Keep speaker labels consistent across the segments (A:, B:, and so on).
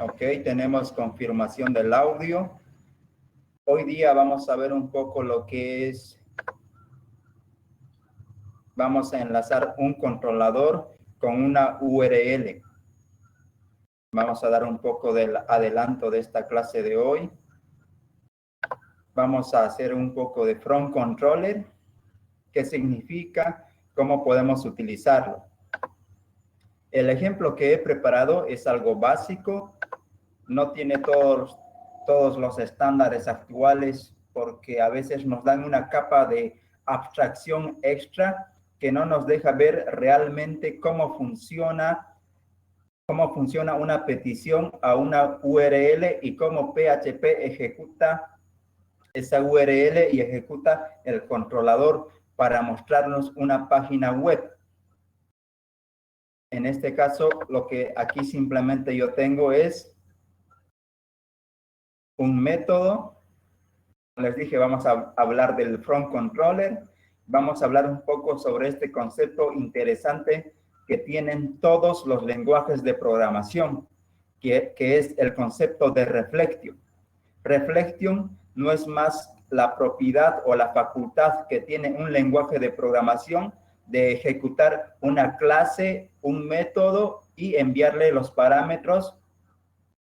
A: Ok, tenemos confirmación del audio. Hoy día vamos a ver un poco lo que es, vamos a enlazar un controlador con una URL. Vamos a dar un poco del adelanto de esta clase de hoy. Vamos a hacer un poco de front controller, qué significa, cómo podemos utilizarlo. El ejemplo que he preparado es algo básico, no tiene todos los estándares actuales porque a veces nos dan una capa de abstracción extra que no nos deja ver realmente cómo funciona una petición a una URL y cómo PHP ejecuta esa URL y ejecuta el controlador para mostrarnos una página web. En este caso, lo que aquí simplemente yo tengo es un método. Les dije, vamos a hablar del front controller. Vamos a hablar un poco sobre este concepto interesante que tienen todos los lenguajes de programación, que es el concepto de reflection. Reflection no es más la propiedad o la facultad que tiene un lenguaje de programación de ejecutar una clase, un método y enviarle los parámetros,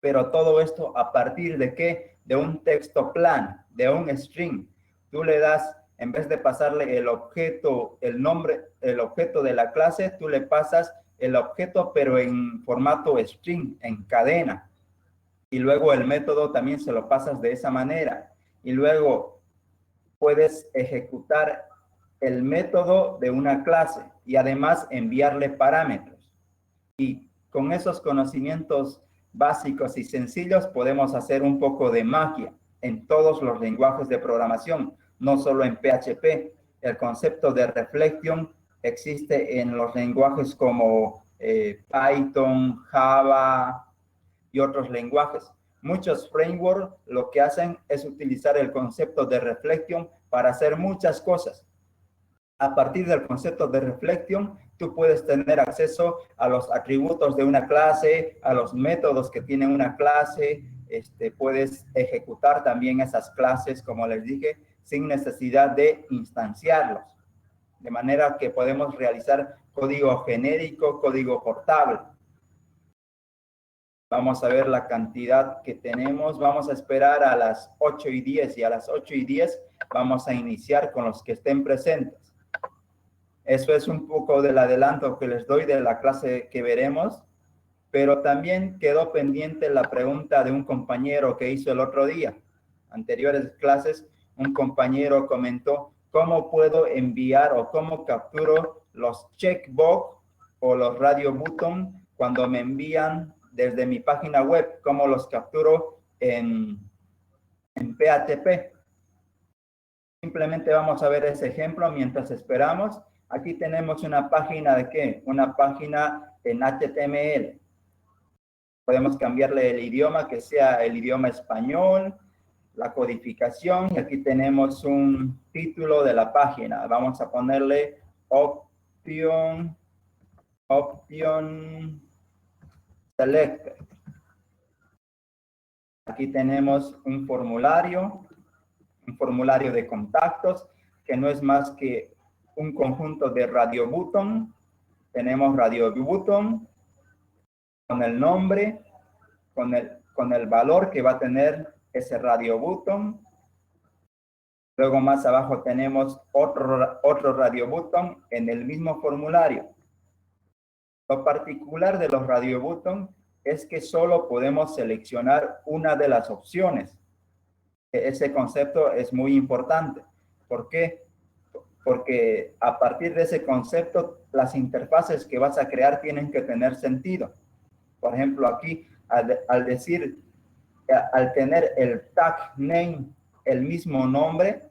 A: pero todo esto a partir de ¿qué? De un texto plan, de un string. Tú le das, en vez de pasarle el objeto, el nombre, el objeto de la clase, tú le pasas el objeto, pero en formato string, en cadena. Y luego el método también se lo pasas de esa manera. Y luego puedes ejecutar el método de una clase y además enviarle parámetros. Y con esos conocimientos básicos y sencillos podemos hacer un poco de magia en todos los lenguajes de programación, no solo en PHP. El concepto de reflection existe en los lenguajes como Python, Java y otros lenguajes. Muchos frameworks lo que hacen es utilizar el concepto de reflection para hacer muchas cosas. A partir del concepto de reflection, tú puedes tener acceso a los atributos de una clase, a los métodos que tiene una clase, puedes ejecutar también esas clases, como les dije, sin necesidad de instanciarlos. De manera que podemos realizar código genérico, código portable. Vamos a ver la cantidad que tenemos. Vamos a esperar a las 8:10 y a las 8:10 vamos a iniciar con los que estén presentes. Eso es un poco del adelanto que les doy de la clase que veremos, pero también quedó pendiente la pregunta de un compañero que hizo el otro día. Anteriores clases, un compañero comentó cómo puedo enviar o cómo capturo los checkbox o los radio button cuando me envían desde mi página web, cómo los capturo en PHP. Simplemente vamos a ver ese ejemplo mientras esperamos. Aquí tenemos una página de ¿qué? Una página en HTML. Podemos cambiarle el idioma, que sea el idioma español, la codificación, y aquí tenemos un título de la página. Vamos a ponerle option selected. Aquí tenemos un formulario de contactos, que no es más que un conjunto de radio button. Tenemos radio button con el nombre, con el valor que va a tener ese radio button. Luego más abajo tenemos otro radio button en el mismo formulario. Lo particular de los radio button es que solo podemos seleccionar una de las opciones. Ese concepto es muy importante. ¿Por qué? Porque a partir de ese concepto, las interfaces que vas a crear tienen que tener sentido. Por ejemplo, aquí, al tener el tag name, el mismo nombre,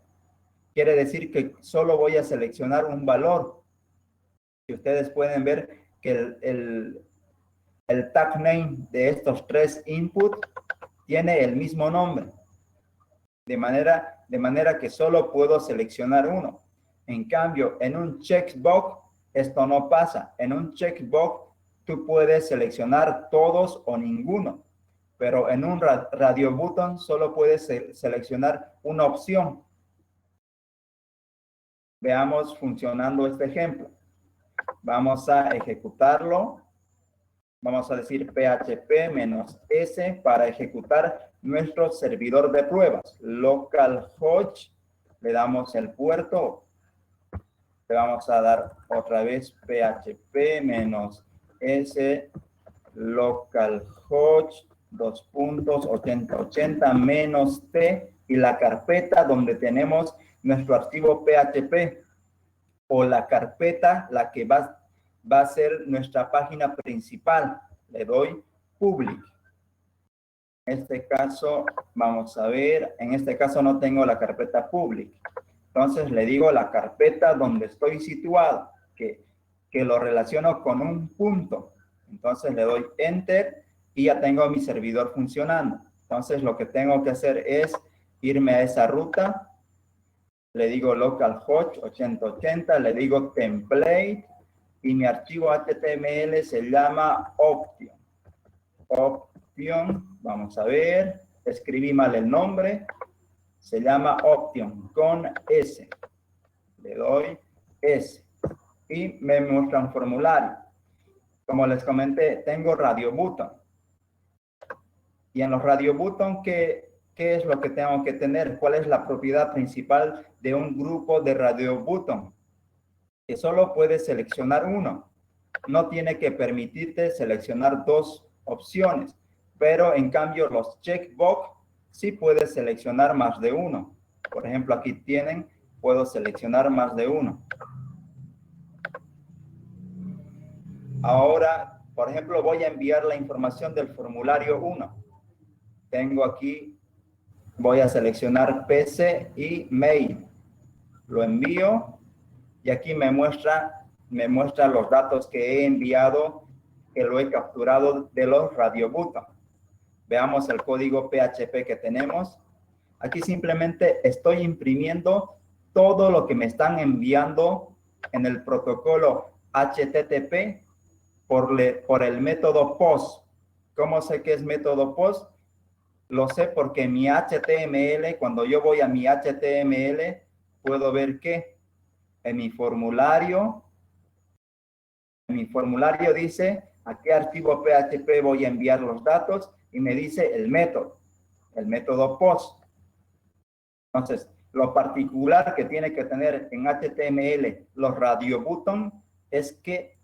A: quiere decir que solo voy a seleccionar un valor. Y ustedes pueden ver que el tag name de estos tres inputs tiene el mismo nombre. De manera que solo puedo seleccionar uno. En cambio, en un checkbox, esto no pasa. En un checkbox, tú puedes seleccionar todos o ninguno. pero en un radio button solo puedes seleccionar una opción. Veamos funcionando este ejemplo. Vamos a ejecutarlo. Vamos a decir php-s para ejecutar nuestro servidor de pruebas. Localhost, le damos el puerto. Le vamos a dar otra vez php-s localhost 2.8080 -t y la carpeta donde tenemos nuestro archivo PHP o la carpeta la que va a ser nuestra página principal. Le doy public. En este caso, vamos a ver, en este caso no tengo la carpeta public. Entonces le digo la carpeta donde estoy situado, que lo relaciono con un punto. Entonces le doy enter y ya tengo mi servidor funcionando. Entonces lo que tengo que hacer es irme a esa ruta. Le digo localhost 8080, le digo template y mi archivo HTML se llama Option. Option, vamos a ver, escribí mal el nombre, se llama Option con S. Le doy S y me muestra un formulario. Como les comenté, tengo radio button. Y en los radio button, ¿qué es lo que tengo que tener? ¿Cuál es la propiedad principal de un grupo de radio button? Que solo puedes seleccionar uno. No tiene que permitirte seleccionar dos opciones, pero en cambio los checkbox sí puedes seleccionar más de uno. Por ejemplo, aquí puedo seleccionar más de uno. Ahora, por ejemplo, voy a enviar la información del formulario 1. Tengo aquí, voy a seleccionar PC y mail. Lo envío y aquí me muestra los datos que he enviado, que lo he capturado de los radio button. Veamos el código PHP que tenemos. Aquí simplemente estoy imprimiendo todo lo que me están enviando en el protocolo HTTP por el método POST. ¿Cómo sé que es método POST? Lo sé porque mi HTML, cuando yo voy a mi HTML, puedo ver que en mi formulario dice a qué archivo PHP voy a enviar los datos y me dice el método POST. Entonces, lo particular que tiene que tener en HTML los radio button es que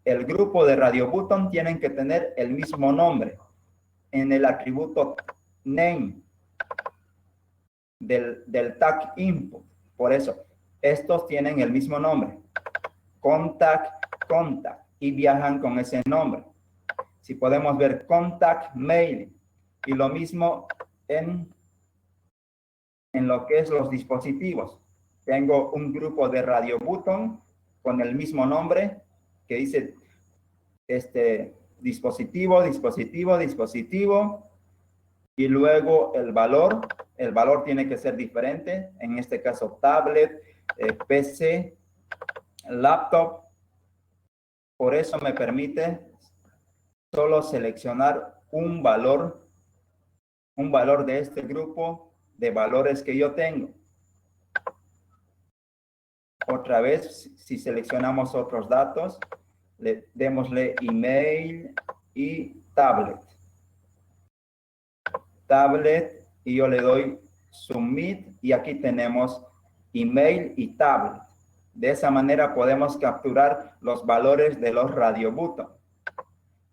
A: el grupo de radio button tienen que tener el mismo nombre en el atributo name del tag input. Por eso, estos tienen el mismo nombre. Contact, y viajan con ese nombre. Si podemos ver contact mail y lo mismo en lo que es los dispositivos. Tengo un grupo de radio button con el mismo nombre que dice dispositivo, y luego el valor tiene que ser diferente, en este caso tablet, PC, laptop. Por eso me permite solo seleccionar un valor de este grupo de valores que yo tengo. Otra vez, si seleccionamos otros datos, démosle email y tablet. Y yo le doy submit y aquí tenemos email y tablet. De esa manera podemos capturar los valores de los radio button.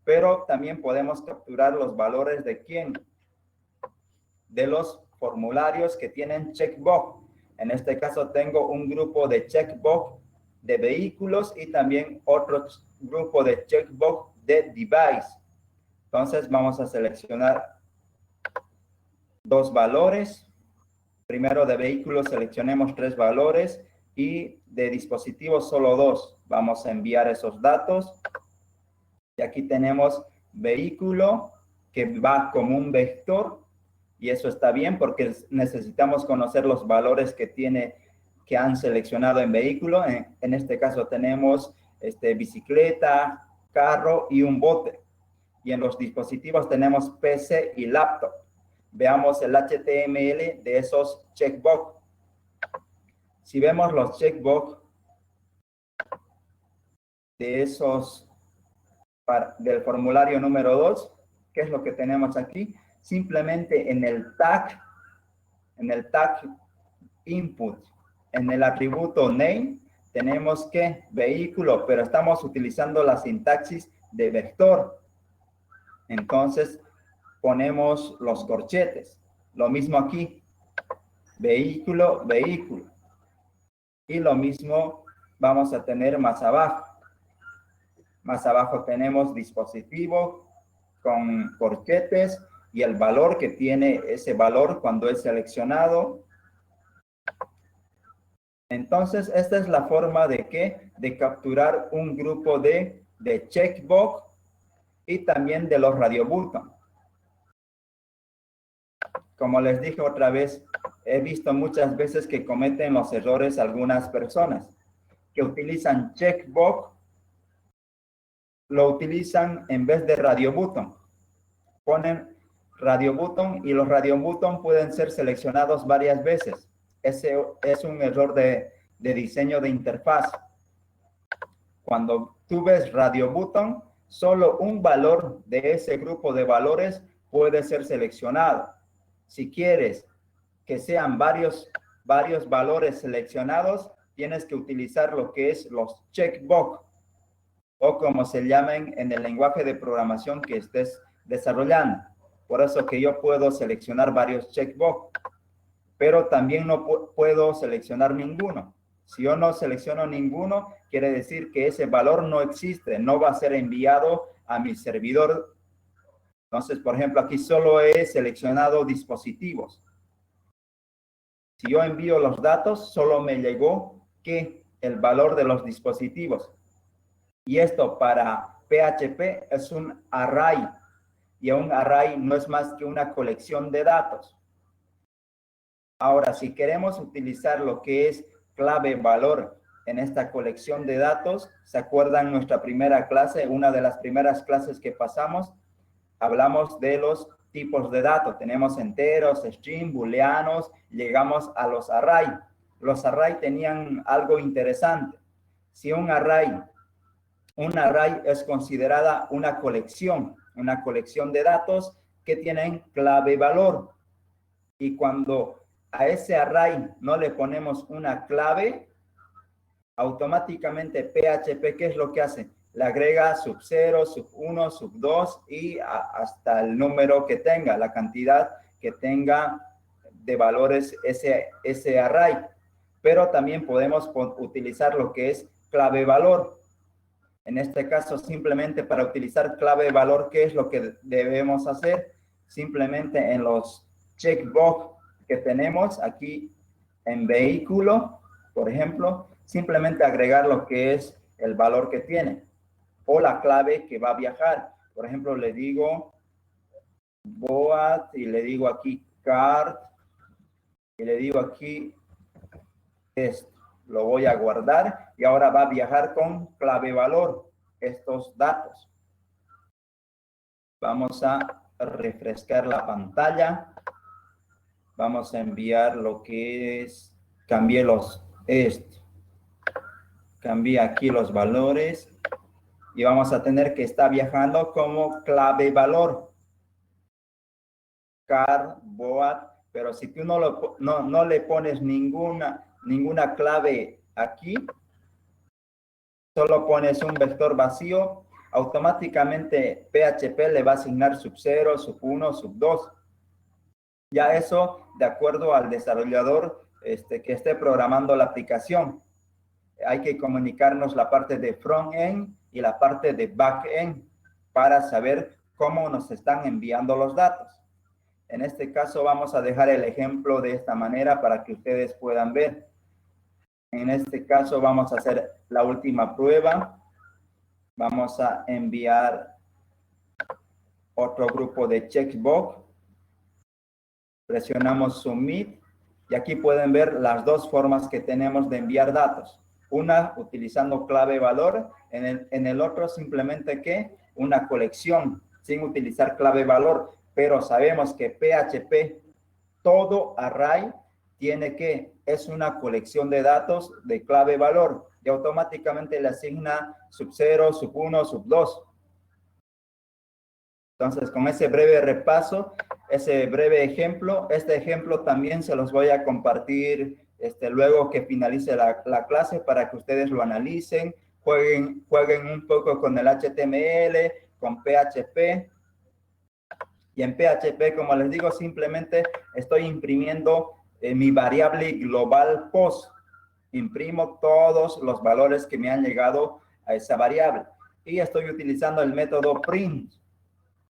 A: Pero también podemos capturar los valores de quién? De los formularios que tienen checkbox. En este caso tengo un grupo de checkbox de vehículos y también otro grupo de checkbox de device. Entonces vamos a seleccionar dos valores. Primero de vehículos seleccionemos 3 valores y de dispositivos solo 2. Vamos a enviar esos datos. Y aquí tenemos vehículo que va como un vector y eso está bien porque necesitamos conocer los valores que han seleccionado en vehículo. En este caso tenemos bicicleta, carro y un bote. y en los dispositivos tenemos PC y laptop. Veamos el HTML de esos checkbox. Si vemos los checkbox de esos del formulario número 2, ¿qué es lo que tenemos aquí? Simplemente en el tag input, en el atributo name, tenemos que vehículo, pero estamos utilizando la sintaxis de vector. Entonces, ponemos los corchetes. Lo mismo aquí, vehículo, vehículo. Y lo mismo vamos a tener más abajo. Más abajo tenemos dispositivo con corchetes y el valor que tiene ese valor cuando es seleccionado. Entonces, esta es la forma de ¿qué? De capturar un grupo de checkbox y también de los radio button. Como les dije otra vez, he visto muchas veces que cometen los errores algunas personas que utilizan checkbox, lo utilizan en vez de radio button. Ponen radio button y los radio button pueden ser seleccionados varias veces. Ese es un error de diseño de interfaz. Cuando tú ves radio button, solo un valor de ese grupo de valores puede ser seleccionado. Si quieres que sean varios valores seleccionados, tienes que utilizar lo que es los checkbox, o como se llaman en el lenguaje de programación que estés desarrollando. Por eso que yo puedo seleccionar varios checkbox, pero también no puedo seleccionar ninguno. Si yo no selecciono ninguno, quiere decir que ese valor no existe, no va a ser enviado a mi servidor. Entonces, por ejemplo, aquí solo he seleccionado dispositivos. Si yo envío los datos, solo me llegó que el valor de los dispositivos. Y esto para PHP es un array. Y un array no es más que una colección de datos. Ahora, si queremos utilizar lo que es clave valor en esta colección de datos, ¿se acuerdan nuestra primera clase? Una de las primeras clases que pasamos, hablamos de los tipos de datos. Tenemos enteros, string, booleanos, llegamos a los array. Los array tenían algo interesante. Si un array es considerada una colección de datos que tienen clave valor. Y cuando a ese array no le ponemos una clave, automáticamente PHP, ¿qué es lo que hace? Le agrega sub 0, sub 1, sub 2 y hasta el número que tenga, la cantidad que tenga de valores ese array. Pero también podemos utilizar lo que es clave valor. En este caso, simplemente para utilizar clave valor, ¿qué es lo que debemos hacer? Simplemente en los checkbox que tenemos aquí en vehículo, por ejemplo, simplemente agregar lo que es el valor que tiene o la clave que va a viajar. Por ejemplo, le digo boat y le digo aquí card y le digo aquí esto. Lo voy a guardar y ahora va a viajar con clave valor estos datos. Vamos a refrescar la pantalla. Vamos a enviar lo que es, cambié aquí los valores y vamos a tener que estar viajando como clave valor. Car, boat, pero si tú no le pones ninguna clave aquí, solo pones un vector vacío, automáticamente PHP le va a asignar sub 0, sub 1, sub 2. Ya eso de acuerdo al desarrollador que esté programando la aplicación. Hay que comunicarnos la parte de front-end y la parte de back-end para saber cómo nos están enviando los datos. En este caso vamos a dejar el ejemplo de esta manera para que ustedes puedan ver. En este caso vamos a hacer la última prueba. Vamos a enviar otro grupo de checkbox. Presionamos Submit y aquí pueden ver las dos formas que tenemos de enviar datos. Una utilizando clave valor, en el otro simplemente una colección sin utilizar clave valor, pero sabemos que PHP, todo array, es una colección de datos de clave valor y automáticamente le asigna sub 0, sub 1, sub 2. Entonces, con ese breve repaso, ese breve ejemplo, este ejemplo también se los voy a compartir luego que finalice la clase para que ustedes lo analicen, jueguen un poco con el HTML, con PHP. Y en PHP, como les digo, simplemente estoy imprimiendo mi variable global post. Imprimo todos los valores que me han llegado a esa variable. Y estoy utilizando el método print.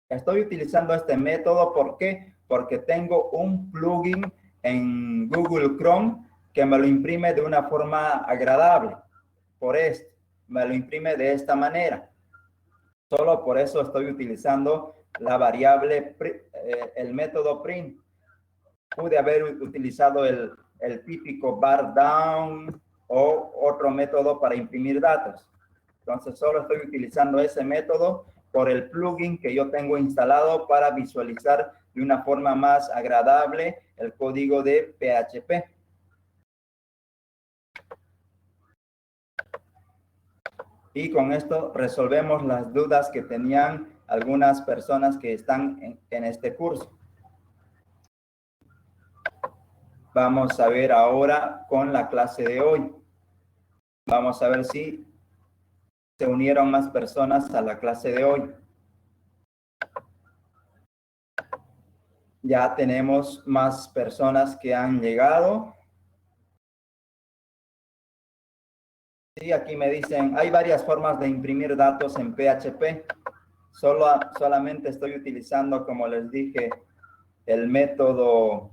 A: Estoy utilizando este método, ¿por qué? Porque tengo un plugin en Google Chrome que me lo imprime de una forma agradable. Por esto, me lo imprime de esta manera. Solo por eso estoy utilizando la variable, el método print. Pude haber utilizado el típico bar down o otro método para imprimir datos. Entonces, solo estoy utilizando ese método por el plugin que yo tengo instalado para visualizar de una forma más agradable el código de PHP. Y con esto resolvemos las dudas que tenían algunas personas que están en este curso. Vamos a ver ahora con la clase de hoy. Vamos a ver si se unieron más personas a la clase de hoy. Ya tenemos más personas que han llegado. Sí, aquí me dicen, hay varias formas de imprimir datos en PHP. Solamente estoy utilizando, como les dije, el método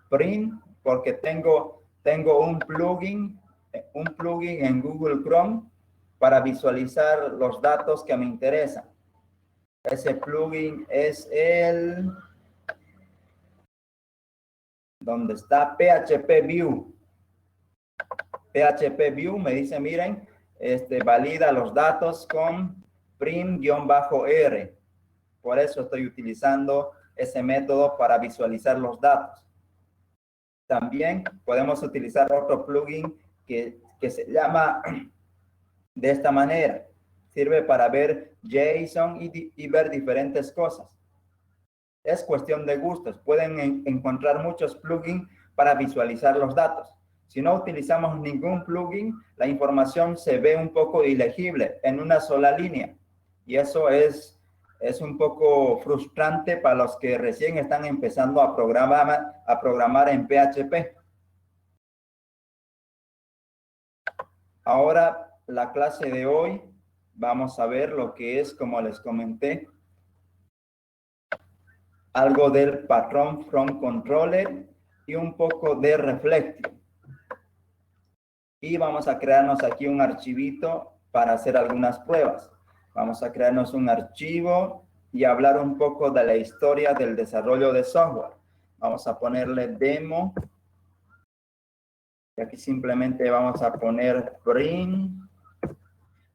A: print, porque tengo un plugin en Google Chrome para visualizar los datos que me interesan. Ese plugin es donde está PHP View. PHP View me dice, miren, valida los datos con print-r. Por eso estoy utilizando ese método para visualizar los datos. También podemos utilizar otro plugin que se llama de esta manera. Sirve para ver JSON y ver diferentes cosas. Es cuestión de gustos. Pueden encontrar muchos plugins para visualizar los datos. Si no utilizamos ningún plugin, la información se ve un poco ilegible en una sola línea. Y eso es un poco frustrante para los que recién están empezando a programar en PHP. Ahora, la clase de hoy, vamos a ver lo que es, como les comenté, algo del patrón from controller y un poco de reflective. Y vamos a crearnos aquí un archivito para hacer algunas pruebas. Vamos a crearnos un archivo y hablar un poco de la historia del desarrollo de software. Vamos a ponerle demo. Y aquí simplemente vamos a poner print.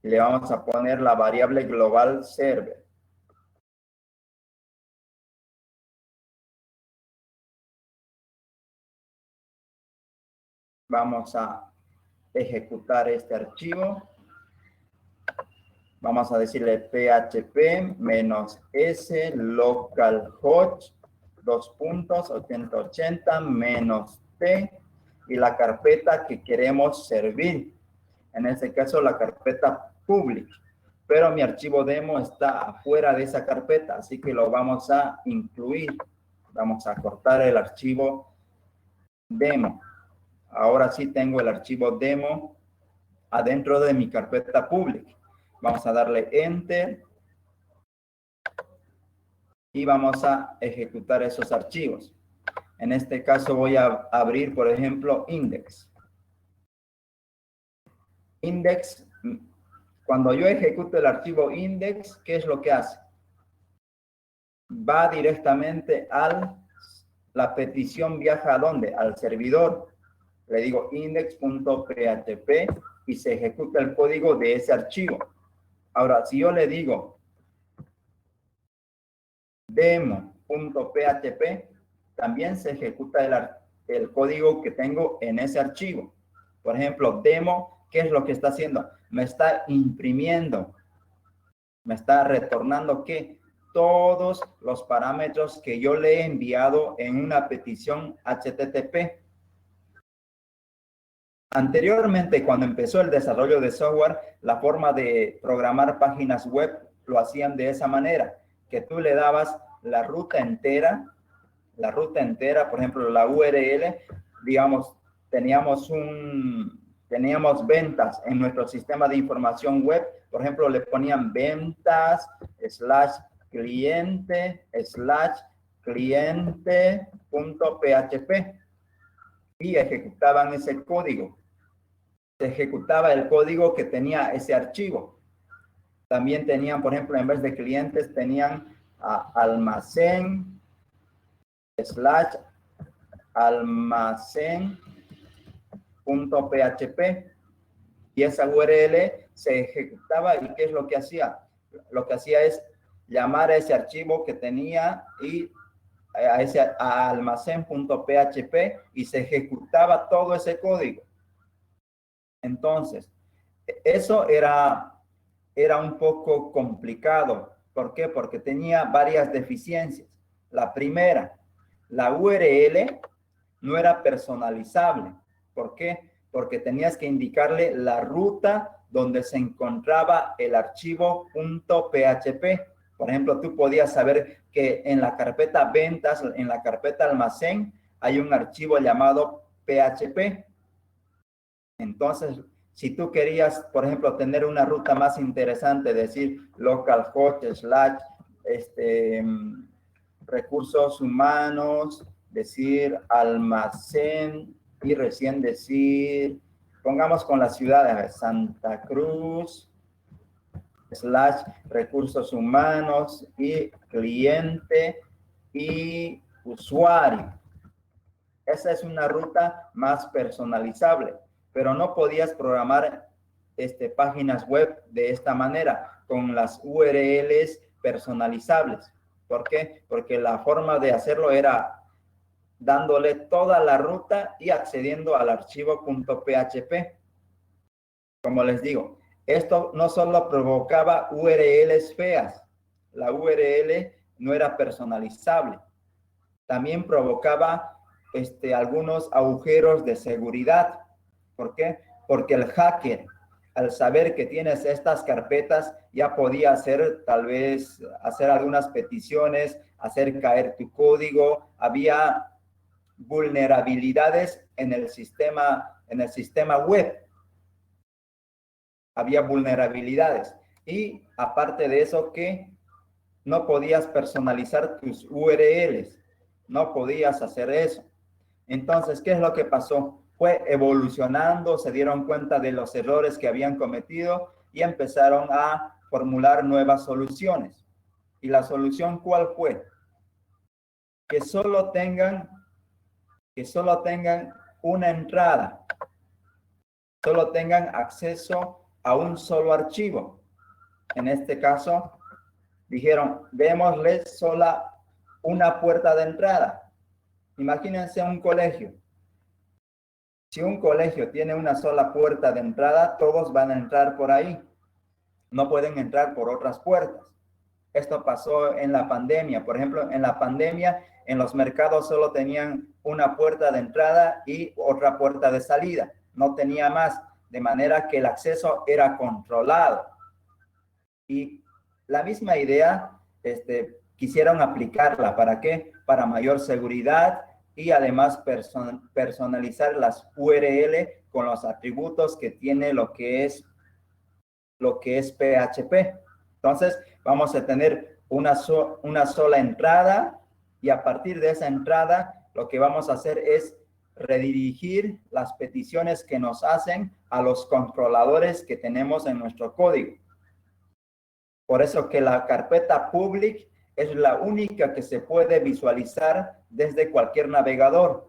A: Y le vamos a poner la variable global server. Vamos a ejecutar este archivo. Vamos a decirle php -s localhost 2.8080 -t y la carpeta que queremos servir. En este caso, la carpeta public. Pero mi archivo demo está afuera de esa carpeta, así que lo vamos a incluir. Vamos a cortar el archivo demo. Ahora sí tengo el archivo demo adentro de mi carpeta public. Vamos a darle Enter. Y vamos a ejecutar esos archivos. En este caso voy a abrir, por ejemplo, index. Index, cuando yo ejecuto el archivo index, ¿qué es lo que hace? Va directamente la petición viaja ¿a dónde? Al servidor. Le digo index.php y se ejecuta el código de ese archivo. Ahora, si yo le digo demo.php, también se ejecuta el código que tengo en ese archivo. Por ejemplo, demo, ¿qué es lo que está haciendo? Me está imprimiendo, me está retornando ¿qué? Todos los parámetros que yo le he enviado en una petición HTTP. Anteriormente, cuando empezó el desarrollo de software, la forma de programar páginas web lo hacían de esa manera, que tú le dabas la ruta entera, por ejemplo, la URL, digamos, teníamos ventas en nuestro sistema de información web, por ejemplo, le ponían ventas /cliente/cliente.php y ejecutaban ese código. Se ejecutaba el código que tenía ese archivo. También tenían, por ejemplo, en vez de clientes, tenían almacén/almacén.php y esa URL se ejecutaba. ¿Y qué es lo que hacía? Lo que hacía es llamar a ese archivo que tenía y a almacén.php y se ejecutaba todo ese código. Entonces, eso era un poco complicado. ¿Por qué? Porque tenía varias deficiencias. La primera, la URL no era personalizable. ¿Por qué? Porque tenías que indicarle la ruta donde se encontraba el archivo .php. Por ejemplo, tú podías saber que en la carpeta ventas, en la carpeta almacén, hay un archivo llamado PHP. Entonces, si tú querías, por ejemplo, tener una ruta más interesante, decir localhost / recursos humanos, decir almacén y recién decir, pongamos con las ciudades, Santa Cruz / recursos humanos y cliente y usuario. Esa es una ruta más personalizable, pero no podías programar páginas web de esta manera, con las URLs personalizables. ¿Por qué? Porque la forma de hacerlo era dándole toda la ruta y accediendo al archivo .php. Como les digo, esto no solo provocaba URLs feas, la URL no era personalizable, también provocaba algunos agujeros de seguridad. ¿Por qué? Porque el hacker, al saber que tienes estas carpetas, ya podía hacer, tal vez, hacer algunas peticiones, hacer caer tu código. Había vulnerabilidades en el sistema web. Había vulnerabilidades. Y aparte de eso, que no podías personalizar tus URLs. No podías hacer eso. Entonces, ¿qué es lo que pasó? Fue evolucionando, se dieron cuenta de los errores que habían cometido y empezaron a formular nuevas soluciones. ¿Y la solución cuál fue? Que solo tengan una entrada, solo tengan acceso a un solo archivo. En este caso, dijeron, démosles sola una puerta de entrada. Imagínense un colegio. Si un colegio tiene una sola puerta de entrada, todos van a entrar por ahí. No pueden entrar por otras puertas. Esto pasó en la pandemia. Por ejemplo, en la pandemia, en los mercados solo tenían una puerta de entrada y otra puerta de salida. No tenía más, de manera que el acceso era controlado. Y la misma idea quisieron aplicarla. ¿Para qué? Para mayor seguridad y además personalizar las URL con los atributos que tiene lo que es PHP. Entonces, vamos a tener una sola entrada y a partir de esa entrada, lo que vamos a hacer es redirigir las peticiones que nos hacen a los controladores que tenemos en nuestro código. Por eso que la carpeta public es la única que se puede visualizar desde cualquier navegador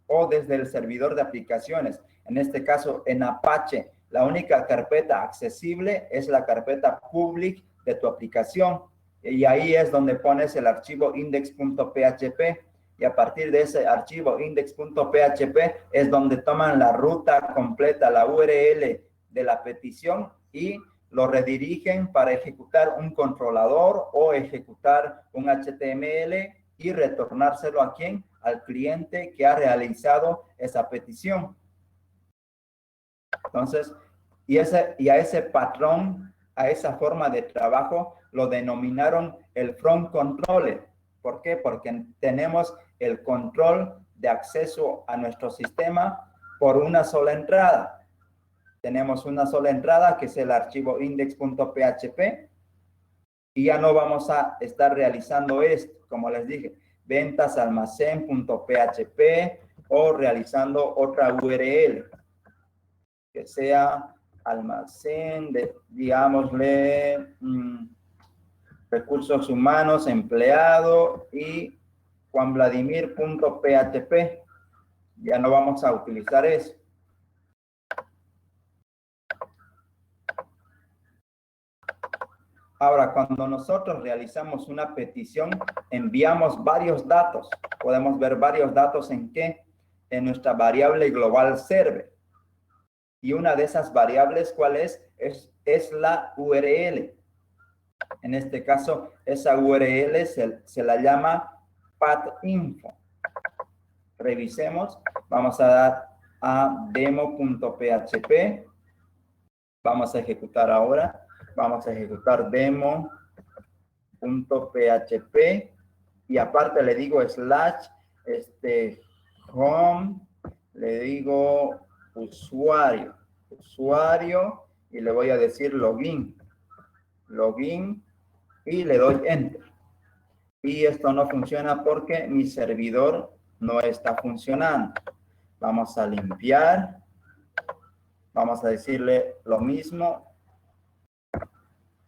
A: o desde el servidor de aplicaciones. En este caso, en Apache, la única carpeta accesible es la carpeta public de tu aplicación. Y ahí es donde pones el archivo index.php. Y a partir de ese archivo index.php es donde toman la ruta completa, la URL de la petición y lo redirigen para ejecutar un controlador o ejecutar un HTML y retornárselo a quién, al cliente que ha realizado esa petición. Entonces, y a ese patrón, a esa forma de trabajo, lo denominaron el front controller. ¿Por qué? Porque tenemos el control de acceso a nuestro sistema por una sola entrada. Tenemos una sola entrada que es el archivo index.php y ya no vamos a estar realizando esto, como les dije, ventas almacén.php o realizando otra URL que sea almacén de, digámosle, recursos humanos, empleado y juanvladimir.php. Ya no vamos a utilizar eso. Ahora, cuando nosotros realizamos una petición, enviamos varios datos. Podemos ver varios datos en qué? En nuestra variable global server. Y una de esas variables, ¿cuál es? Es la URL. En este caso, esa URL se la llama patinfo. Revisemos. Vamos a dar a demo.php. Vamos a ejecutar ahora. Vamos a ejecutar demo.php y aparte le digo slash home, le digo usuario y le voy a decir login y le doy enter. Y esto no funciona porque mi servidor no está funcionando. Vamos a limpiar. Vamos a decirle lo mismo.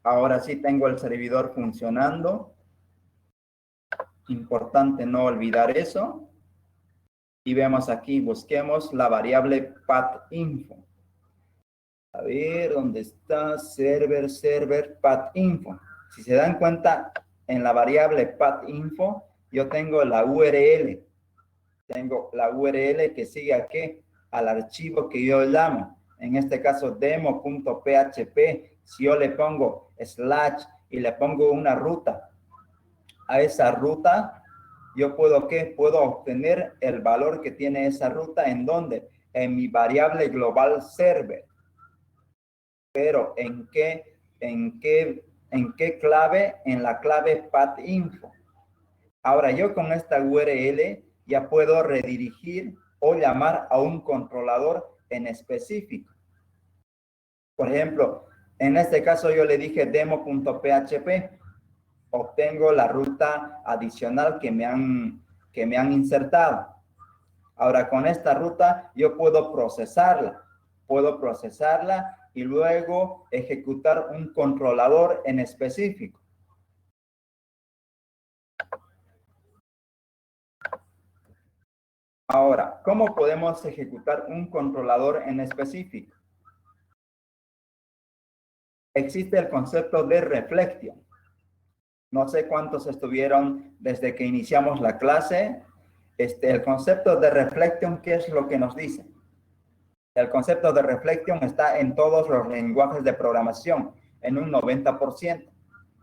A: Ahora sí tengo el servidor funcionando. Importante no olvidar eso. Y vemos aquí, busquemos la variable patinfo. A ver, ¿dónde está? Server, patinfo. Si se dan cuenta, en la variable patinfo, yo tengo la URL. Tengo la URL que sigue aquí al archivo que yo llamo. En este caso, demo.php. Si yo le pongo slash y le pongo una ruta, a esa ruta, yo puedo, ¿qué? Puedo obtener el valor que tiene esa ruta, ¿en dónde? En mi variable global server. Pero, ¿en qué clave? En la clave patinfo. Ahora, yo con esta URL ya puedo redirigir o llamar a un controlador en específico. Por ejemplo, en este caso yo le dije demo.php. Obtengo la ruta adicional que me han insertado. Ahora, con esta ruta yo puedo procesarla y luego ejecutar un controlador en específico. Ahora, ¿cómo podemos ejecutar un controlador en específico? Existe el concepto de reflection. No sé cuántos estuvieron desde que iniciamos la clase. El concepto de reflection, ¿qué es lo que nos dice? El concepto de reflection está en todos los lenguajes de programación, en un 90%.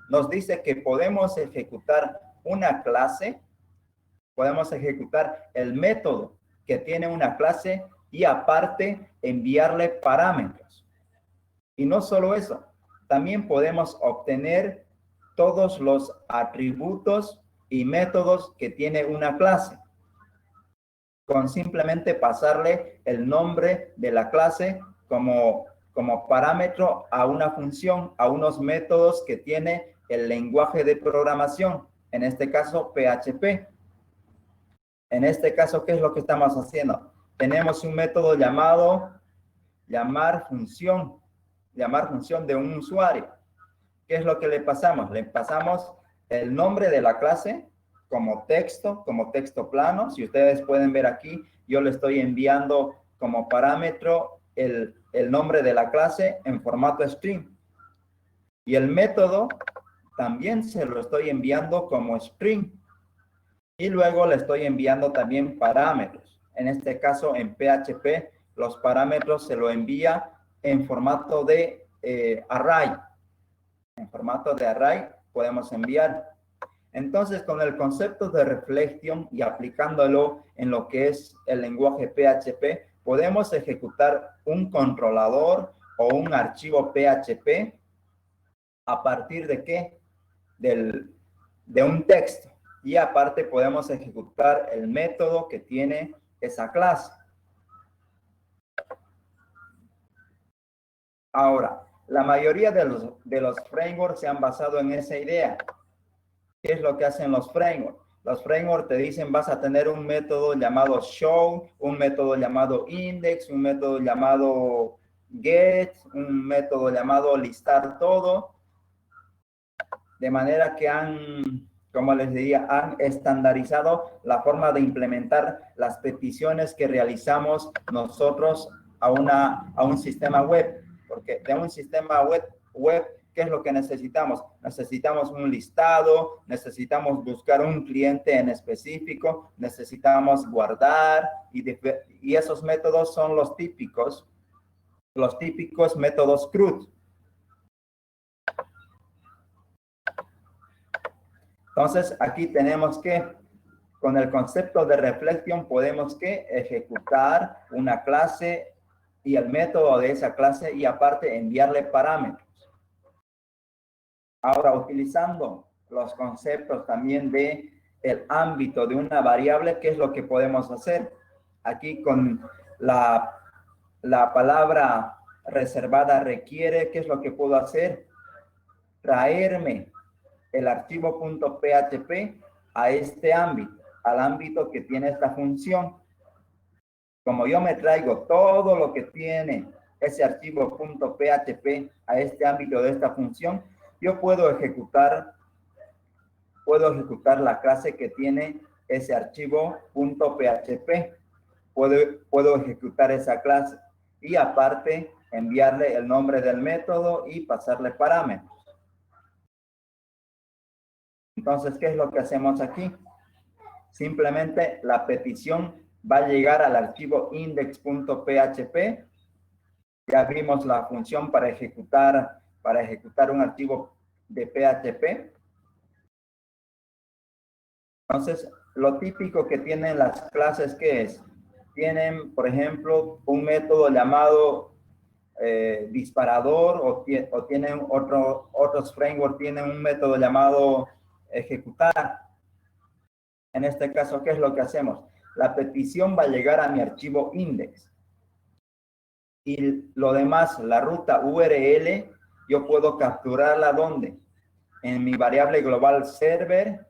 A: Nos dice que podemos ejecutar una clase, podemos ejecutar el método que tiene una clase y aparte enviarle parámetros. Y no solo eso, también podemos obtener todos los atributos y métodos que tiene una clase, con simplemente pasarle el nombre de la clase como parámetro a una función, a unos métodos que tiene el lenguaje de programación, en este caso PHP. En este caso, ¿qué es lo que estamos haciendo? Tenemos un método llamado llamar función de un usuario. ¿Qué es lo que le pasamos? Le pasamos el nombre de la clase como texto plano. Si ustedes pueden ver aquí, yo le estoy enviando como parámetro el nombre de la clase en formato string. Y el método también se lo estoy enviando como string. Y luego le estoy enviando también parámetros. En este caso, en PHP, los parámetros se lo envía en formato de array. En formato de array podemos enviar. Entonces, con el concepto de reflection y aplicándolo en lo que es el lenguaje PHP, podemos ejecutar un controlador o un archivo PHP a partir de ¿qué? De un texto. Y aparte podemos ejecutar el método que tiene esa clase. Ahora, la mayoría de los frameworks se han basado en esa idea. ¿Qué es lo que hacen los frameworks? Los frameworks te dicen vas a tener un método llamado show, un método llamado index, un método llamado get, un método llamado listar todo. De manera que como les diría, han estandarizado la forma de implementar las peticiones que realizamos nosotros a un sistema web. Porque de un sistema web, ¿qué es lo que necesitamos? Necesitamos un listado, necesitamos buscar un cliente en específico, necesitamos guardar, y esos métodos son los típicos métodos CRUD. Entonces, aquí tenemos que, con el concepto de reflection, podemos que ejecutar una clase y el método de esa clase y aparte enviarle parámetros. Ahora, utilizando los conceptos también de el ámbito de una variable, ¿qué es lo que podemos hacer? Aquí con la palabra reservada requiere, ¿qué es lo que puedo hacer? Traerme el archivo .php a este ámbito, al ámbito que tiene esta función. Como yo me traigo todo lo que tiene ese archivo .php a este ámbito de esta función, yo puedo ejecutar la clase que tiene ese archivo .php. Puedo ejecutar esa clase y aparte enviarle el nombre del método y pasarle parámetros. Entonces, ¿qué es lo que hacemos aquí? Simplemente la petición va a llegar al archivo index.php. Ya vimos la función para ejecutar un archivo de PHP. Entonces, lo típico que tienen las clases, ¿qué es? Tienen, por ejemplo, un método llamado disparador o tienen otros frameworks, tienen un método llamado ejecutar. En este caso, ¿qué es lo que hacemos? La petición va a llegar a mi archivo index. Y lo demás, la ruta URL, yo puedo capturarla ¿dónde? En mi variable global server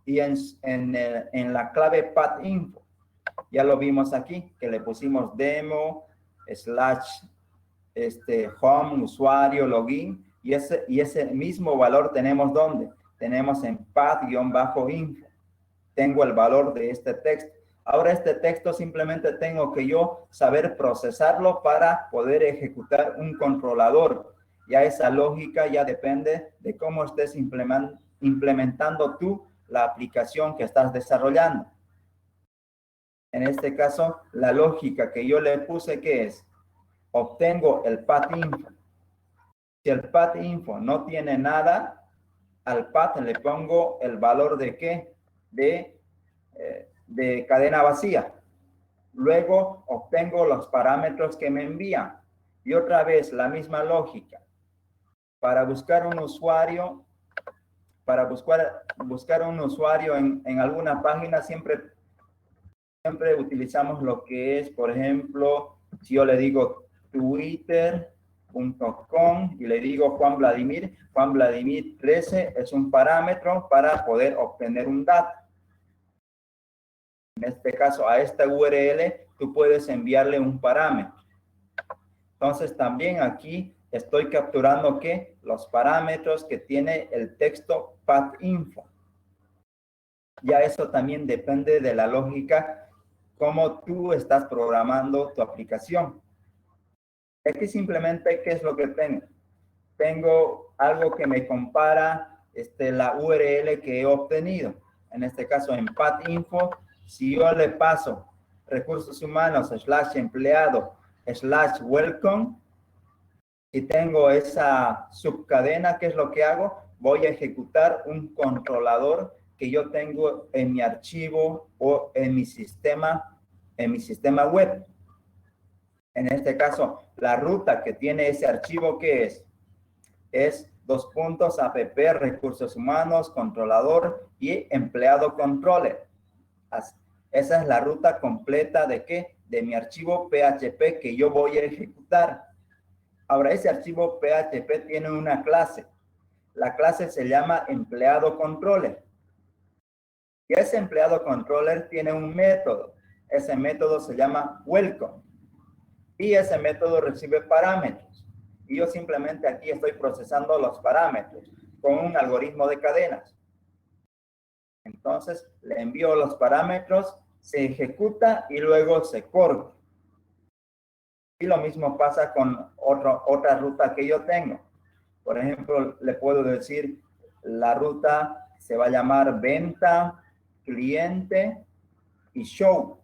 A: y en la clave path.info. Ya lo vimos aquí, que le pusimos demo, / home, usuario, login, y ese mismo valor tenemos ¿dónde? Tenemos en path-info. Tengo el valor de este texto. Ahora este texto simplemente tengo que yo saber procesarlo para poder ejecutar un controlador. Ya esa lógica ya depende de cómo estés implementando tú la aplicación que estás desarrollando. En este caso, la lógica que yo le puse, ¿qué es? Obtengo el path.info. Si el path.info no tiene nada, al path le pongo el valor de ¿qué? De cadena vacía. Luego obtengo los parámetros que me envían. Y otra vez la misma lógica. Para buscar un usuario, en alguna página, siempre utilizamos lo que es, por ejemplo, si yo le digo twitter.com y le digo Juan Vladimir 13 es un parámetro para poder obtener un dato. En este caso, a esta URL, tú puedes enviarle un parámetro. Entonces, también aquí estoy capturando ¿qué? Los parámetros que tiene el texto path.info. Ya eso también depende de la lógica, cómo tú estás programando tu aplicación. Aquí simplemente, ¿qué es lo que tengo? Tengo algo que me compara la URL que he obtenido. En este caso, en path.info, si yo le paso recursos humanos /empleado /welcome y tengo esa subcadena, ¿qué es lo que hago? Voy a ejecutar un controlador que yo tengo en mi archivo o en mi sistema web. En este caso, la ruta que tiene ese archivo, ¿qué es? Es :app, recursos humanos, controlador y empleado controller. Esa es la ruta completa ¿de qué? De mi archivo PHP que yo voy a ejecutar. Ahora, ese archivo PHP tiene una clase. La clase se llama empleado controller. Y ese empleado controller tiene un método. Ese método se llama welcome. Y ese método recibe parámetros. Y yo simplemente aquí estoy procesando los parámetros con un algoritmo de cadenas. Entonces, le envío los parámetros, se ejecuta y luego se corta. Y lo mismo pasa con otra ruta que yo tengo. Por ejemplo, le puedo decir, la ruta se va a llamar venta, cliente y show.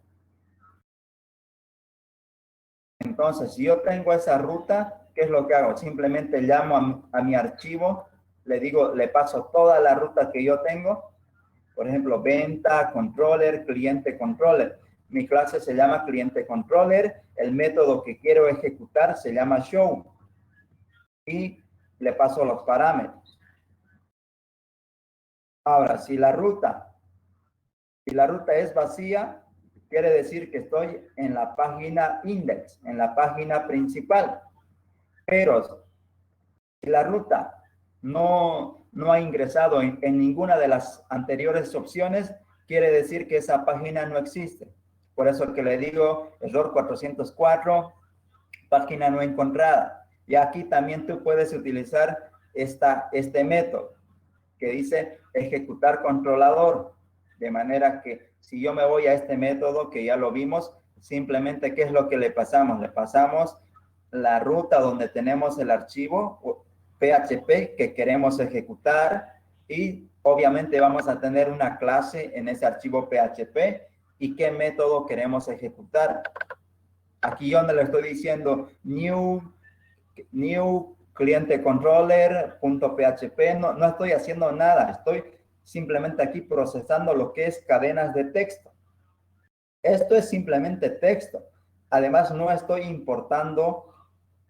A: Entonces, si yo tengo esa ruta, ¿qué es lo que hago? Simplemente llamo a mi archivo, le digo, le paso toda la ruta que yo tengo. Por ejemplo, venta, controller, cliente, controller. Mi clase se llama cliente controller. El método que quiero ejecutar se llama show. Y le paso los parámetros. Ahora, si la ruta es vacía, quiere decir que estoy en la página index, en la página principal. Pero si la ruta no ha ingresado en ninguna de las anteriores opciones, quiere decir que esa página no existe. Por eso que le digo, error 404, página no encontrada. Y aquí también tú puedes utilizar este método que dice ejecutar controlador. De manera que si yo me voy a este método, que ya lo vimos, simplemente, ¿qué es lo que le pasamos? Le pasamos la ruta donde tenemos el archivo PHP que queremos ejecutar y obviamente vamos a tener una clase en ese archivo PHP y qué método queremos ejecutar. Aquí yo no le estoy diciendo new cliente controller.php, no estoy haciendo nada, estoy simplemente aquí procesando lo que es cadenas de texto. Esto es simplemente texto. Además, no estoy importando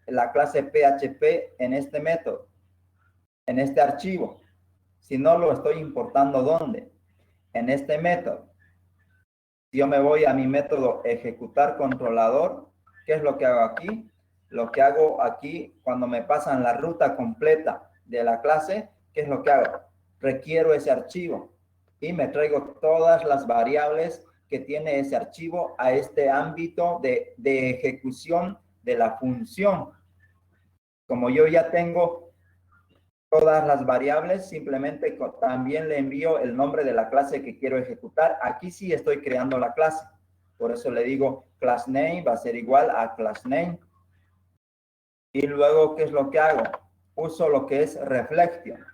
A: la clase PHP en este método, en este archivo, sino lo estoy importando ¿dónde? En este método. Si yo me voy a mi método ejecutar controlador, ¿qué es lo que hago aquí? Lo que hago aquí, cuando me pasan la ruta completa de la clase, ¿qué es lo que hago? Requiero ese archivo y me traigo todas las variables que tiene ese archivo a este ámbito de ejecución de la función. Como yo ya tengo todas las variables, simplemente también le envío el nombre de la clase que quiero ejecutar. Aquí sí estoy creando la clase. Por eso le digo class name va a ser igual a class name. Y luego, ¿qué es lo que hago? Uso lo que es reflection.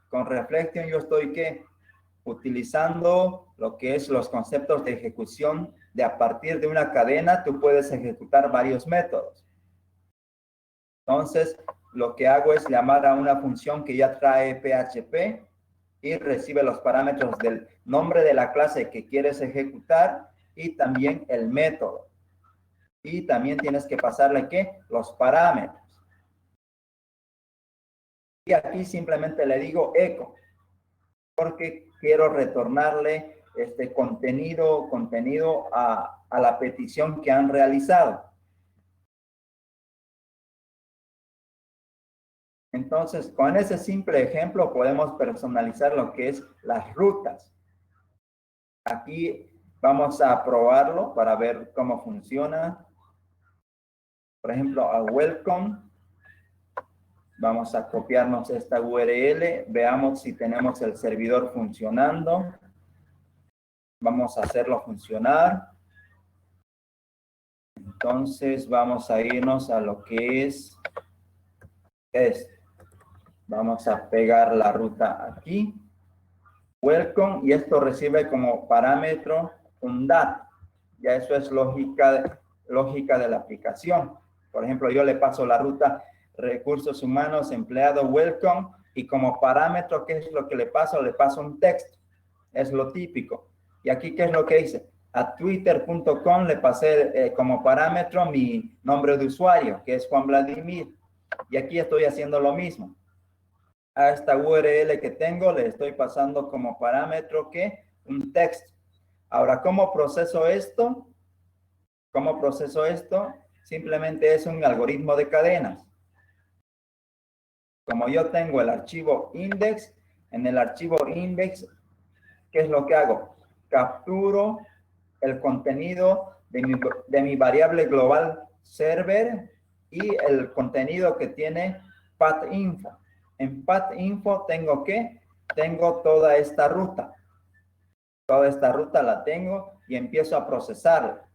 A: Con reflection yo estoy, ¿qué? Utilizando lo que es los conceptos de ejecución de a partir de una cadena, tú puedes ejecutar varios métodos. Entonces, lo que hago es llamar a una función que ya trae PHP y recibe los parámetros del nombre de la clase que quieres ejecutar y también el método. Y también tienes que pasarle, ¿qué? Los parámetros. Y aquí simplemente le digo echo, porque quiero retornarle este contenido a la petición que han realizado. Entonces, con ese simple ejemplo podemos personalizar lo que es las rutas. Aquí vamos a probarlo para ver cómo funciona. Por ejemplo, a welcome. Vamos a copiarnos esta URL. Veamos si tenemos el servidor funcionando. Vamos a hacerlo funcionar. Entonces, vamos a irnos a lo que es este. Vamos a pegar la ruta aquí. Welcome, y esto recibe como parámetro un dato. Ya eso es lógica de la aplicación. Por ejemplo, yo le paso la ruta recursos humanos, empleado, welcome, y como parámetro, ¿qué es lo que le paso? Le paso un texto. Es lo típico. Y aquí, ¿qué es lo que hice? A twitter.com le pasé como parámetro mi nombre de usuario, que es Juan Vladimir. Y aquí estoy haciendo lo mismo. A esta URL que tengo le estoy pasando como parámetro que un texto. Ahora, ¿cómo proceso esto? ¿Cómo proceso esto? Simplemente es un algoritmo de cadenas. Como yo tengo el archivo index, en el archivo index, ¿qué es lo que hago? Capturo el contenido de mi variable global server y el contenido que tiene pathinfo. En pathinfo tengo ¿qué? Tengo toda esta ruta. Toda esta ruta la tengo y empiezo a procesarla.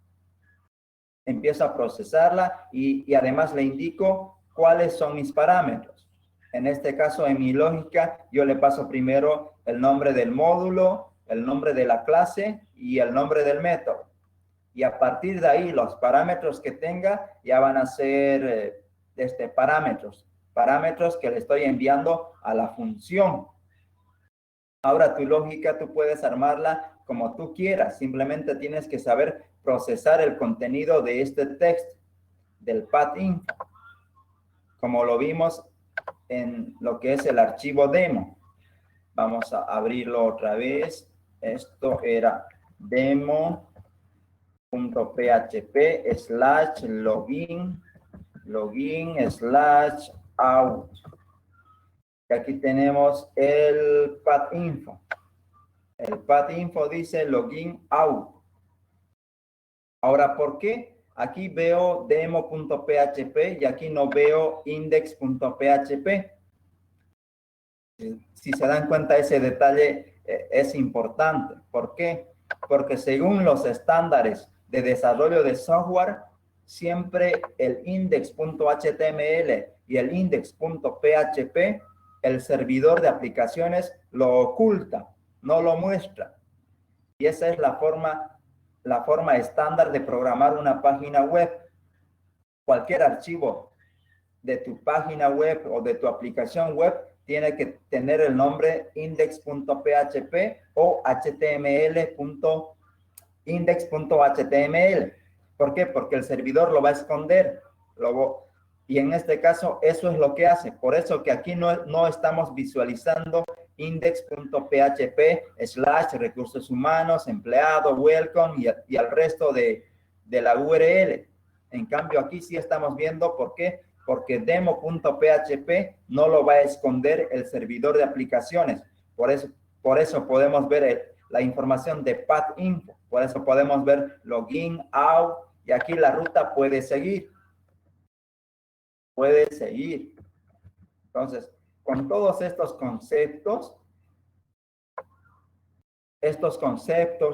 A: Empiezo a procesarla y además le indico cuáles son mis parámetros. En este caso, en mi lógica, yo le paso primero el nombre del módulo, el nombre de la clase y el nombre del método. Y a partir de ahí, los parámetros que tenga ya van a ser parámetros que le estoy enviando a la función. Ahora tu lógica tú puedes armarla como tú quieras. Simplemente tienes que saber procesar el contenido de este texto, del pathinfo, como lo vimos en lo que es el archivo demo. Vamos a abrirlo otra vez. Esto era demo.php/login/out. Y aquí tenemos el pathinfo. El pathinfo dice login out. Ahora, ¿por qué? Aquí veo demo.php y aquí no veo index.php. Si se dan cuenta, ese detalle es importante. ¿Por qué? Porque según los estándares de desarrollo de software, siempre el index.html y el index.php, el servidor de aplicaciones lo oculta, no lo muestra. Y esa es la forma estándar de programar una página web. Cualquier archivo de tu página web o de tu aplicación web tiene que tener el nombre index.php o index.html. ¿Por qué? Porque el servidor lo va a esconder. Y en este caso, eso es lo que hace. Por eso que aquí no estamos visualizando index.php/recursos humanos, empleado, welcome y al resto de la URL. En cambio, aquí sí estamos viendo por qué. Porque demo.php no lo va a esconder el servidor de aplicaciones. Por eso podemos ver la información de pathinfo. Por eso podemos ver login, out, y aquí la ruta puede seguir. Puede seguir. Entonces, con todos estos conceptos,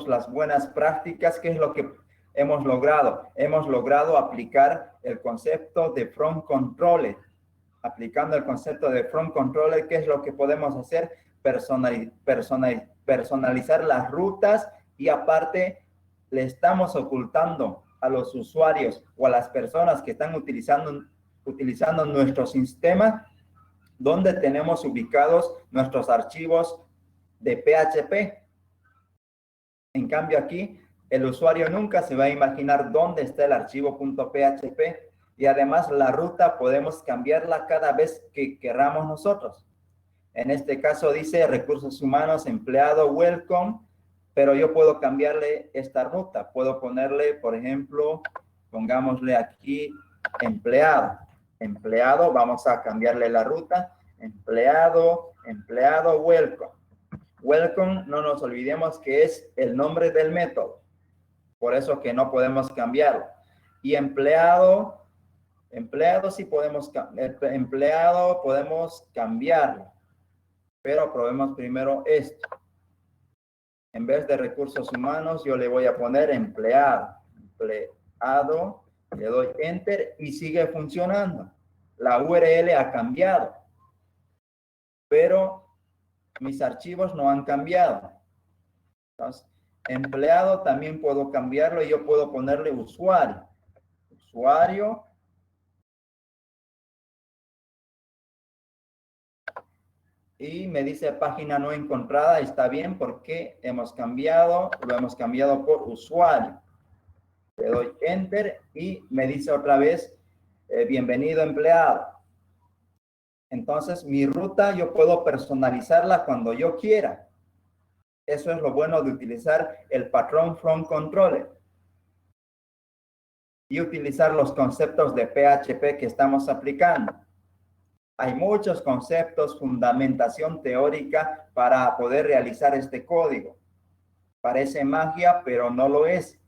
A: las buenas prácticas, ¿qué es lo que hemos logrado? Hemos logrado aplicar el concepto de front controller. Aplicando el concepto de front controller, ¿qué es lo que podemos hacer? Personalizar las rutas y aparte le estamos ocultando a los usuarios o a las personas que están utilizando nuestro sistema donde tenemos ubicados nuestros archivos de PHP. En cambio aquí, el usuario nunca se va a imaginar dónde está el archivo .php y además la ruta podemos cambiarla cada vez que queramos nosotros. En este caso dice recursos humanos, empleado, welcome, pero yo puedo cambiarle esta ruta. Puedo ponerle, por ejemplo, pongámosle aquí empleado. Empleado, vamos a cambiarle la ruta. Empleado, welcome. Welcome, no nos olvidemos que es el nombre del método. Por eso que no podemos cambiarlo. Y empleado sí podemos cambiarlo. Pero probemos primero esto. En vez de recursos humanos, yo le voy a poner empleado. Empleado, le doy enter y sigue funcionando. La URL ha cambiado. pero mis archivos no han cambiado. Entonces, empleado también puedo cambiarlo y yo puedo ponerle usuario. Usuario. Y me dice página no encontrada. Está bien porque lo hemos cambiado por usuario. Le doy enter y me dice otra vez bienvenido empleado. Entonces mi ruta yo puedo personalizarla cuando yo quiera. Eso es lo bueno de utilizar el patrón from controller y utilizar los conceptos de PHP que estamos aplicando. Hay muchos conceptos, fundamentación teórica para poder realizar este código. Parece magia, pero no lo es.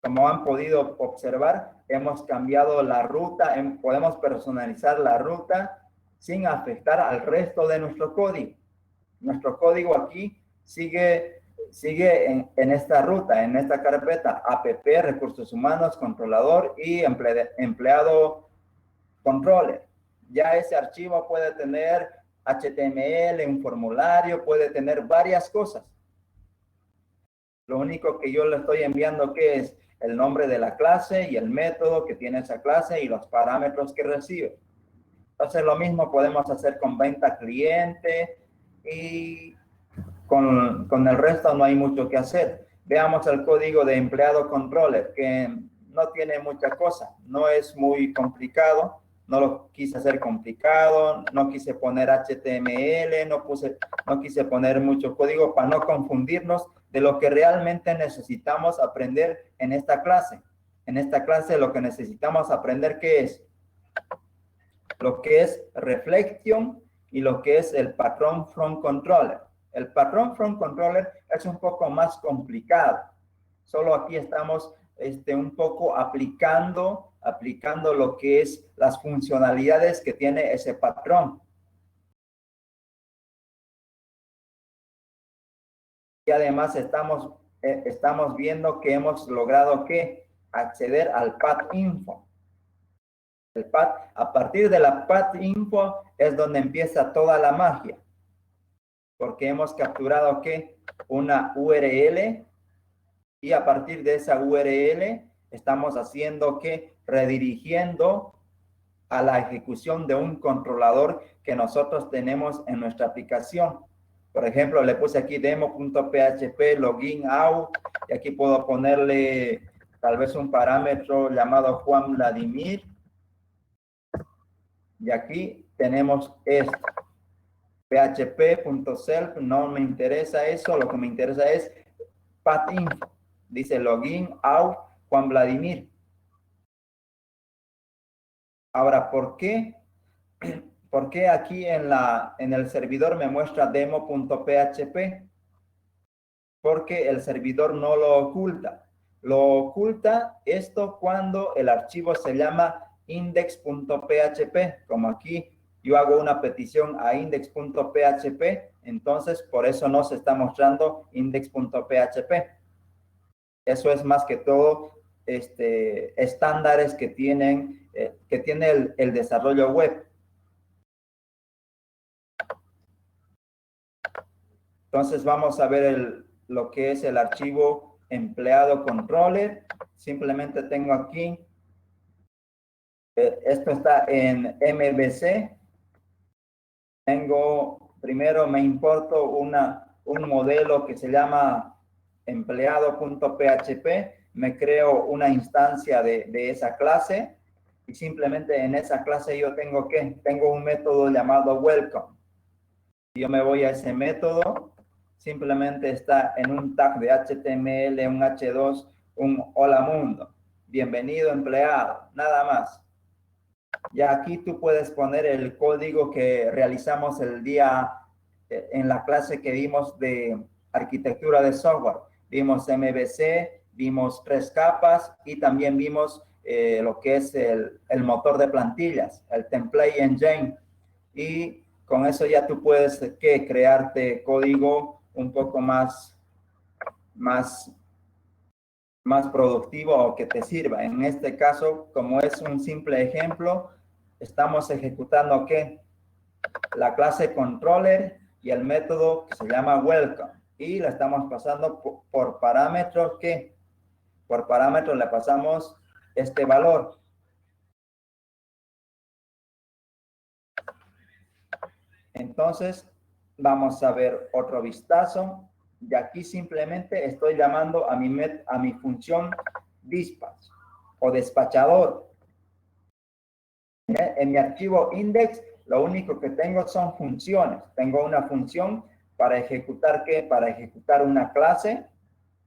A: Como han podido observar, hemos cambiado la ruta, podemos personalizar la ruta sin afectar al resto de nuestro código. Nuestro código aquí sigue en esta ruta, en esta carpeta, app, recursos humanos, controlador y empleado controller. Ya ese archivo puede tener HTML, un formulario, puede tener varias cosas. Lo único que yo le estoy enviando que es el nombre de la clase y el método que tiene esa clase y los parámetros que recibe. Entonces lo mismo podemos hacer con venta cliente y con el resto no hay mucho que hacer. Veamos el código de empleado controller, que no tiene mucha cosa, no es muy complicado, no lo quise hacer complicado, no quise poner HTML, no quise poner mucho código para no confundirnos de lo que realmente necesitamos aprender en esta clase. En esta clase lo que necesitamos aprender, ¿qué es? Lo que es reflection y lo que es el patrón from controller. El patrón from controller es un poco más complicado. Solo aquí estamos un poco aplicando lo que es las funcionalidades que tiene ese patrón. Y además estamos viendo que hemos logrado que acceder al path info. El path, a partir de la path info es donde empieza toda la magia. Porque hemos capturado que una URL y a partir de esa URL estamos haciendo que redirigiendo a la ejecución de un controlador que nosotros tenemos en nuestra aplicación. Por ejemplo, le puse aquí demo.php login out y aquí puedo ponerle tal vez un parámetro llamado Juan Vladimir y aquí tenemos esto. php.self, no me interesa eso, lo que me interesa es path info. Dice login out Juan Vladimir. Ahora, ¿por qué? ¿Por qué aquí en el servidor me muestra demo.php? Porque el servidor no lo oculta. Lo oculta esto cuando el archivo se llama index.php, como aquí yo hago una petición a index.php, entonces por eso no se está mostrando index.php. Eso es más que todo estándares que tiene el desarrollo web. Entonces vamos a ver lo que es el archivo empleado controller. Simplemente tengo aquí, esto está en MVC. Primero me importo un modelo que se llama empleado.php. Me creo una instancia de esa clase y simplemente en esa clase yo tengo un método llamado welcome. Yo me voy a ese método. Simplemente está en un tag de HTML, un H2, un hola mundo. Bienvenido empleado, nada más. Ya aquí tú puedes poner el código que realizamos el día en la clase que vimos de arquitectura de software. Vimos MVC, vimos 3 capas y también vimos lo que es el motor de plantillas, el template engine. Y con eso ya tú puedes crearte código un poco más productivo o que te sirva. En este caso, como es un simple ejemplo, estamos ejecutando la clase controller y el método que se llama welcome. Y le estamos pasando por parámetros que, por parámetros le pasamos este valor. Entonces, vamos a ver otro vistazo. Y aquí simplemente estoy llamando a mi función dispatch o despachador. En mi archivo index, lo único que tengo son funciones. Tengo una función para ejecutar ¿qué? Para ejecutar una clase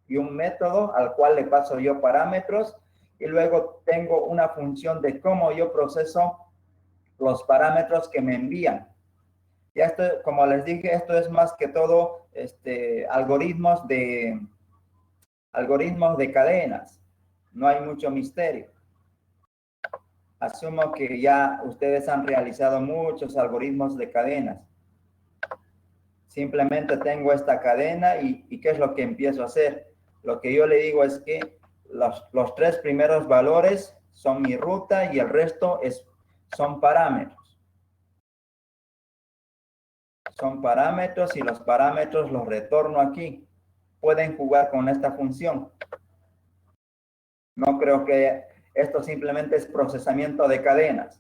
A: y un método al cual le paso yo parámetros. Y luego tengo una función de cómo yo proceso los parámetros que me envían. Ya esto, como les dije, esto es más que todo algoritmos de cadenas. No hay mucho misterio. Asumo que ya ustedes han realizado muchos algoritmos de cadenas. Simplemente tengo esta cadena y ¿qué es lo que empiezo a hacer? Lo que yo le digo es que los tres primeros valores son mi ruta y el resto son parámetros. Son parámetros y los parámetros los retorno aquí. Pueden jugar con esta función. No creo que esto simplemente es procesamiento de cadenas,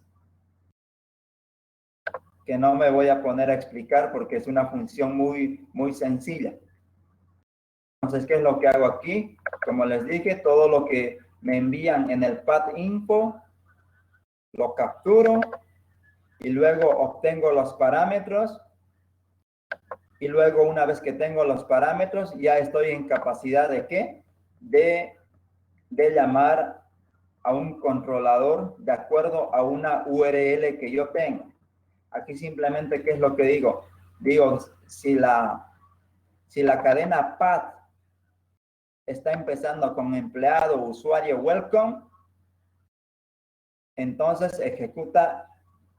A: que no me voy a poner a explicar porque es una función muy sencilla. Entonces, ¿qué es lo que hago aquí? Como les dije, todo lo que me envían en el path info, lo capturo y luego obtengo los parámetros. Y luego, una vez que tengo los parámetros, ya estoy en capacidad de ¿qué? De llamar a un controlador de acuerdo a una URL que yo tenga. Aquí simplemente, ¿qué es lo que digo? Digo, si la cadena path está empezando con empleado, usuario, welcome, entonces ejecuta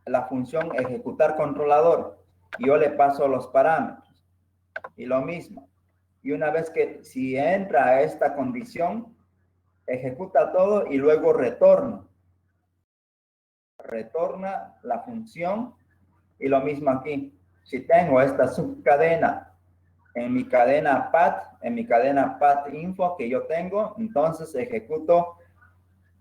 A: la función ejecutar controlador. Y yo le paso los parámetros. Y lo mismo. Y una vez que si entra a esta condición, ejecuta todo y luego retorna. Retorna la función y lo mismo aquí. Si tengo esta subcadena en mi cadena path info que yo tengo, entonces ejecuto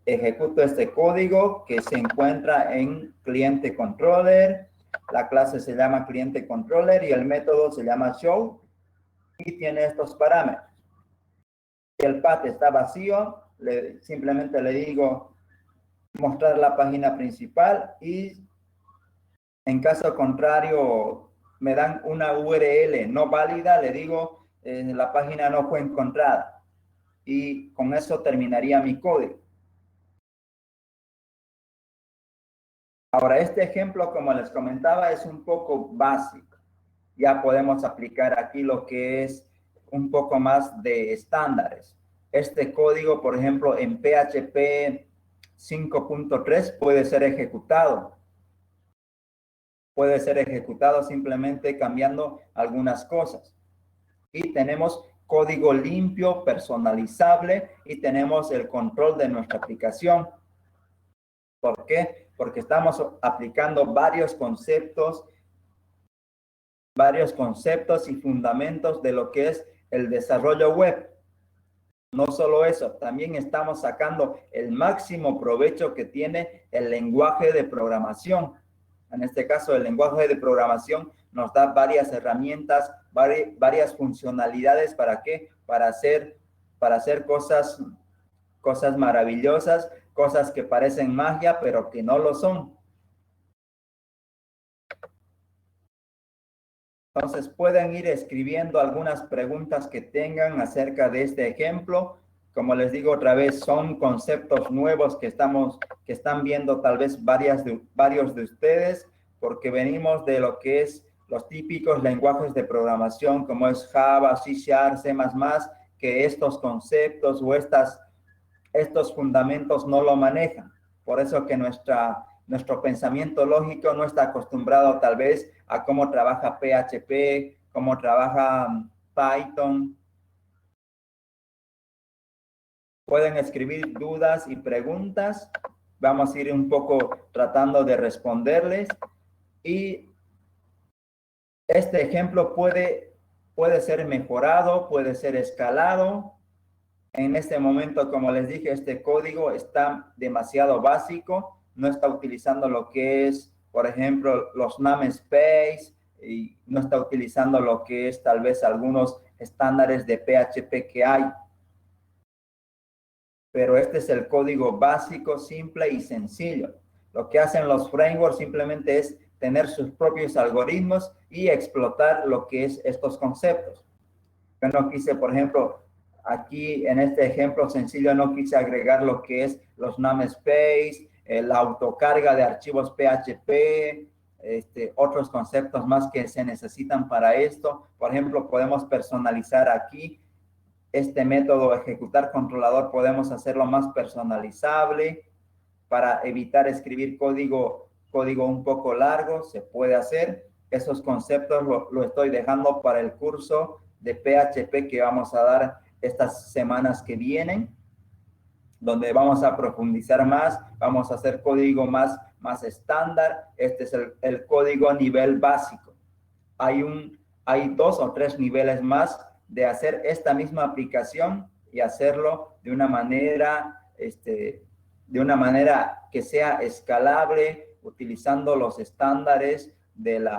A: este código que se encuentra en cliente controller. La clase se llama cliente controller y el método se llama show y tiene estos parámetros. Si el path está vacío, simplemente le digo mostrar la página principal y en caso contrario me dan una URL no válida, le digo la página no fue encontrada y con eso terminaría mi código. Ahora, este ejemplo, como les comentaba, es un poco básico. Ya podemos aplicar aquí lo que es un poco más de estándares. Este código, por ejemplo, en PHP 5.3 puede ser ejecutado. Puede ser ejecutado simplemente cambiando algunas cosas. Y tenemos código limpio, personalizable y tenemos el control de nuestra aplicación. ¿Por qué? Porque estamos aplicando varios conceptos y fundamentos de lo que es el desarrollo web. No solo eso, también estamos sacando el máximo provecho que tiene el lenguaje de programación. En este caso, el lenguaje de programación nos da varias herramientas, varias funcionalidades. ¿Para qué? Para hacer cosas maravillosas, cosas que parecen magia, pero que no lo son. Entonces, pueden ir escribiendo algunas preguntas que tengan acerca de este ejemplo. Como les digo otra vez, son conceptos nuevos que están viendo tal vez varios de ustedes, porque venimos de lo que es los típicos lenguajes de programación, como es Java, C#, C++, que estos conceptos o estos fundamentos no lo manejan. Por eso que nuestro pensamiento lógico no está acostumbrado tal vez a cómo trabaja PHP, cómo trabaja Python. Pueden escribir dudas y preguntas. Vamos a ir un poco tratando de responderles. Y Este ejemplo puede ser mejorado, puede ser escalado. En este momento, como les dije, este código está demasiado básico, no está utilizando lo que es, por ejemplo, los namespace, y no está utilizando lo que es tal vez algunos estándares de PHP que hay. Pero este es el código básico, simple y sencillo. Lo que hacen los frameworks simplemente es tener sus propios algoritmos y explotar lo que es estos conceptos. Yo no quise, por ejemplo, aquí en este ejemplo sencillo no quise agregar lo que es los namespace, la autocarga de archivos PHP, otros conceptos más que se necesitan para esto. Por ejemplo, podemos personalizar aquí este método ejecutar controlador, podemos hacerlo más personalizable para evitar escribir código un poco largo, se puede hacer. Esos conceptos lo estoy dejando para el curso de PHP que vamos a dar estas semanas que vienen, donde vamos a profundizar más, vamos a hacer código más estándar. Este es el código nivel básico. Hay 2 o 3 niveles más de hacer esta misma aplicación y hacerlo de una manera que sea escalable, utilizando los estándares del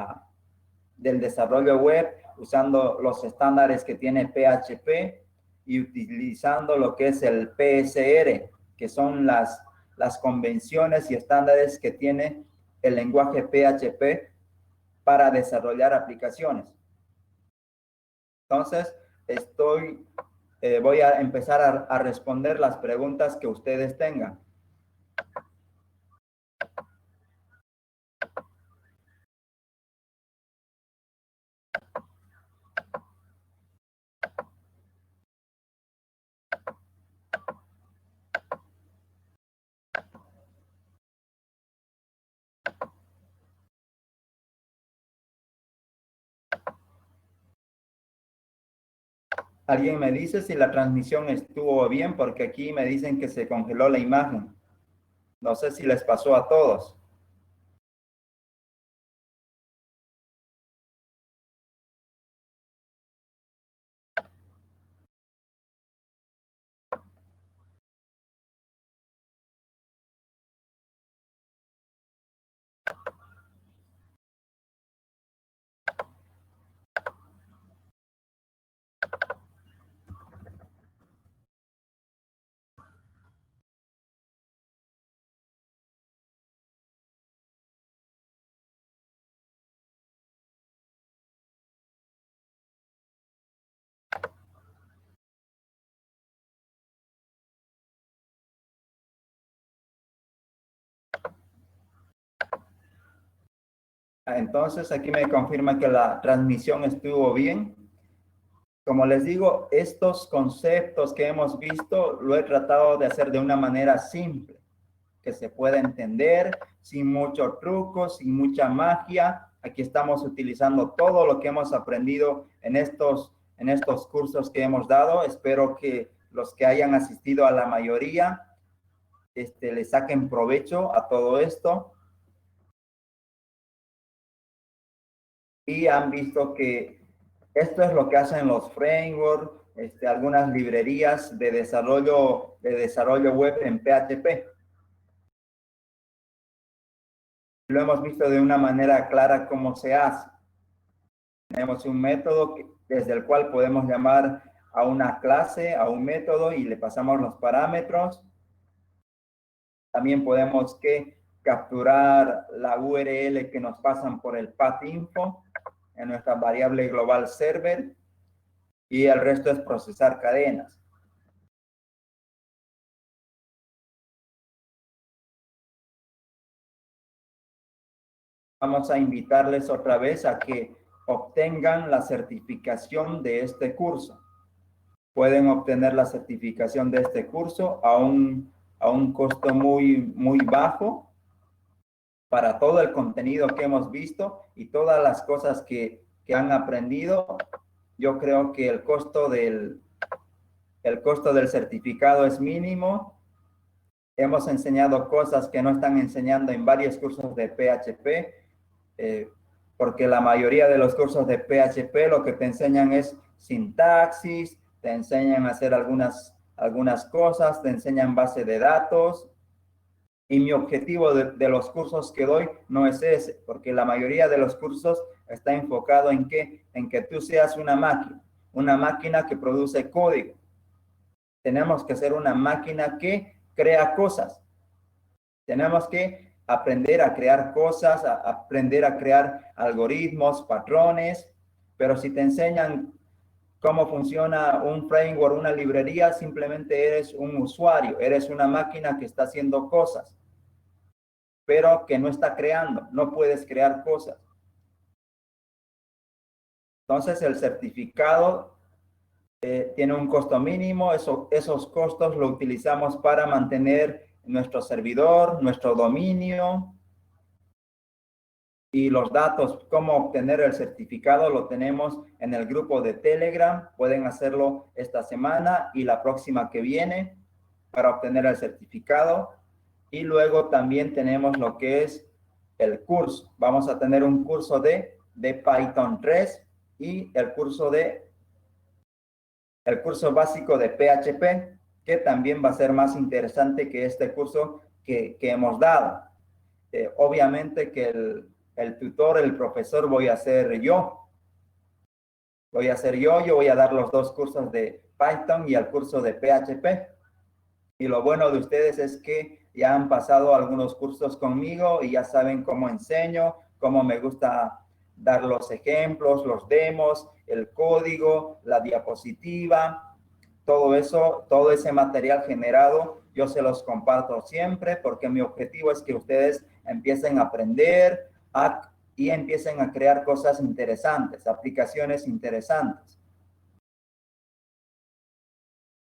A: desarrollo web, usando los estándares que tiene PHP y utilizando lo que es el PSR, que son las convenciones y estándares que tiene el lenguaje PHP para desarrollar aplicaciones. Entonces, voy a empezar a responder las preguntas que ustedes tengan. Alguien me dice si la transmisión estuvo bien, porque aquí me dicen que se congeló la imagen. No sé si les pasó a todos. Entonces, aquí me confirma que la transmisión estuvo bien. Como les digo, estos conceptos que hemos visto, lo he tratado de hacer de una manera simple, que se pueda entender, sin mucho truco, sin mucha magia. Aquí estamos utilizando todo lo que hemos aprendido en estos cursos que hemos dado. Espero que los que hayan asistido a la mayoría, le saquen provecho a todo esto. Y han visto que esto es lo que hacen los frameworks, algunas librerías de desarrollo web en PHP. Lo hemos visto de una manera clara cómo se hace. Tenemos un método desde el cual podemos llamar a una clase, a un método, y le pasamos los parámetros. También podemos capturar la URL que nos pasan por el path.info en nuestra variable global server, y el resto es procesar cadenas. Vamos a invitarles otra vez a que obtengan la certificación de este curso. Pueden obtener la certificación de este curso a un costo muy bajo para todo el contenido que hemos visto y todas las cosas que han aprendido. Yo creo que el costo del certificado es mínimo. Hemos enseñado cosas que no están enseñando en varios cursos de PHP. porque la mayoría de los cursos de PHP lo que te enseñan es sintaxis, te enseñan a hacer algunas cosas, te enseñan base de datos. Y mi objetivo de los cursos que doy no es ese, porque la mayoría de los cursos está enfocado en qué, en que tú seas una máquina que produce código. Tenemos que ser una máquina que crea cosas. Tenemos que aprender a crear cosas, aprender a crear algoritmos, patrones, pero si te enseñan cómo funciona un framework, una librería, simplemente eres un usuario, eres una máquina que está haciendo cosas, pero que no está creando, no puedes crear cosas. Entonces el certificado tiene un costo mínimo, esos costos lo utilizamos para mantener nuestro servidor, nuestro dominio y los datos. Cómo obtener el certificado lo tenemos en el grupo de Telegram. Pueden hacerlo esta semana y la próxima que viene para obtener el certificado. Y luego también tenemos lo que es el curso. Vamos a tener un curso de Python 3 y el curso básico de PHP, que también va a ser más interesante que este curso que hemos dado. Obviamente que el tutor, el profesor voy a ser yo. Yo voy a dar los dos cursos de Python y el curso de PHP. Y lo bueno de ustedes es que ya han pasado algunos cursos conmigo y ya saben cómo enseño, cómo me gusta dar los ejemplos, los demos, el código, la diapositiva, todo eso, todo ese material generado, yo se los comparto siempre porque mi objetivo es que ustedes empiecen a aprender y empiecen a crear cosas interesantes, aplicaciones interesantes.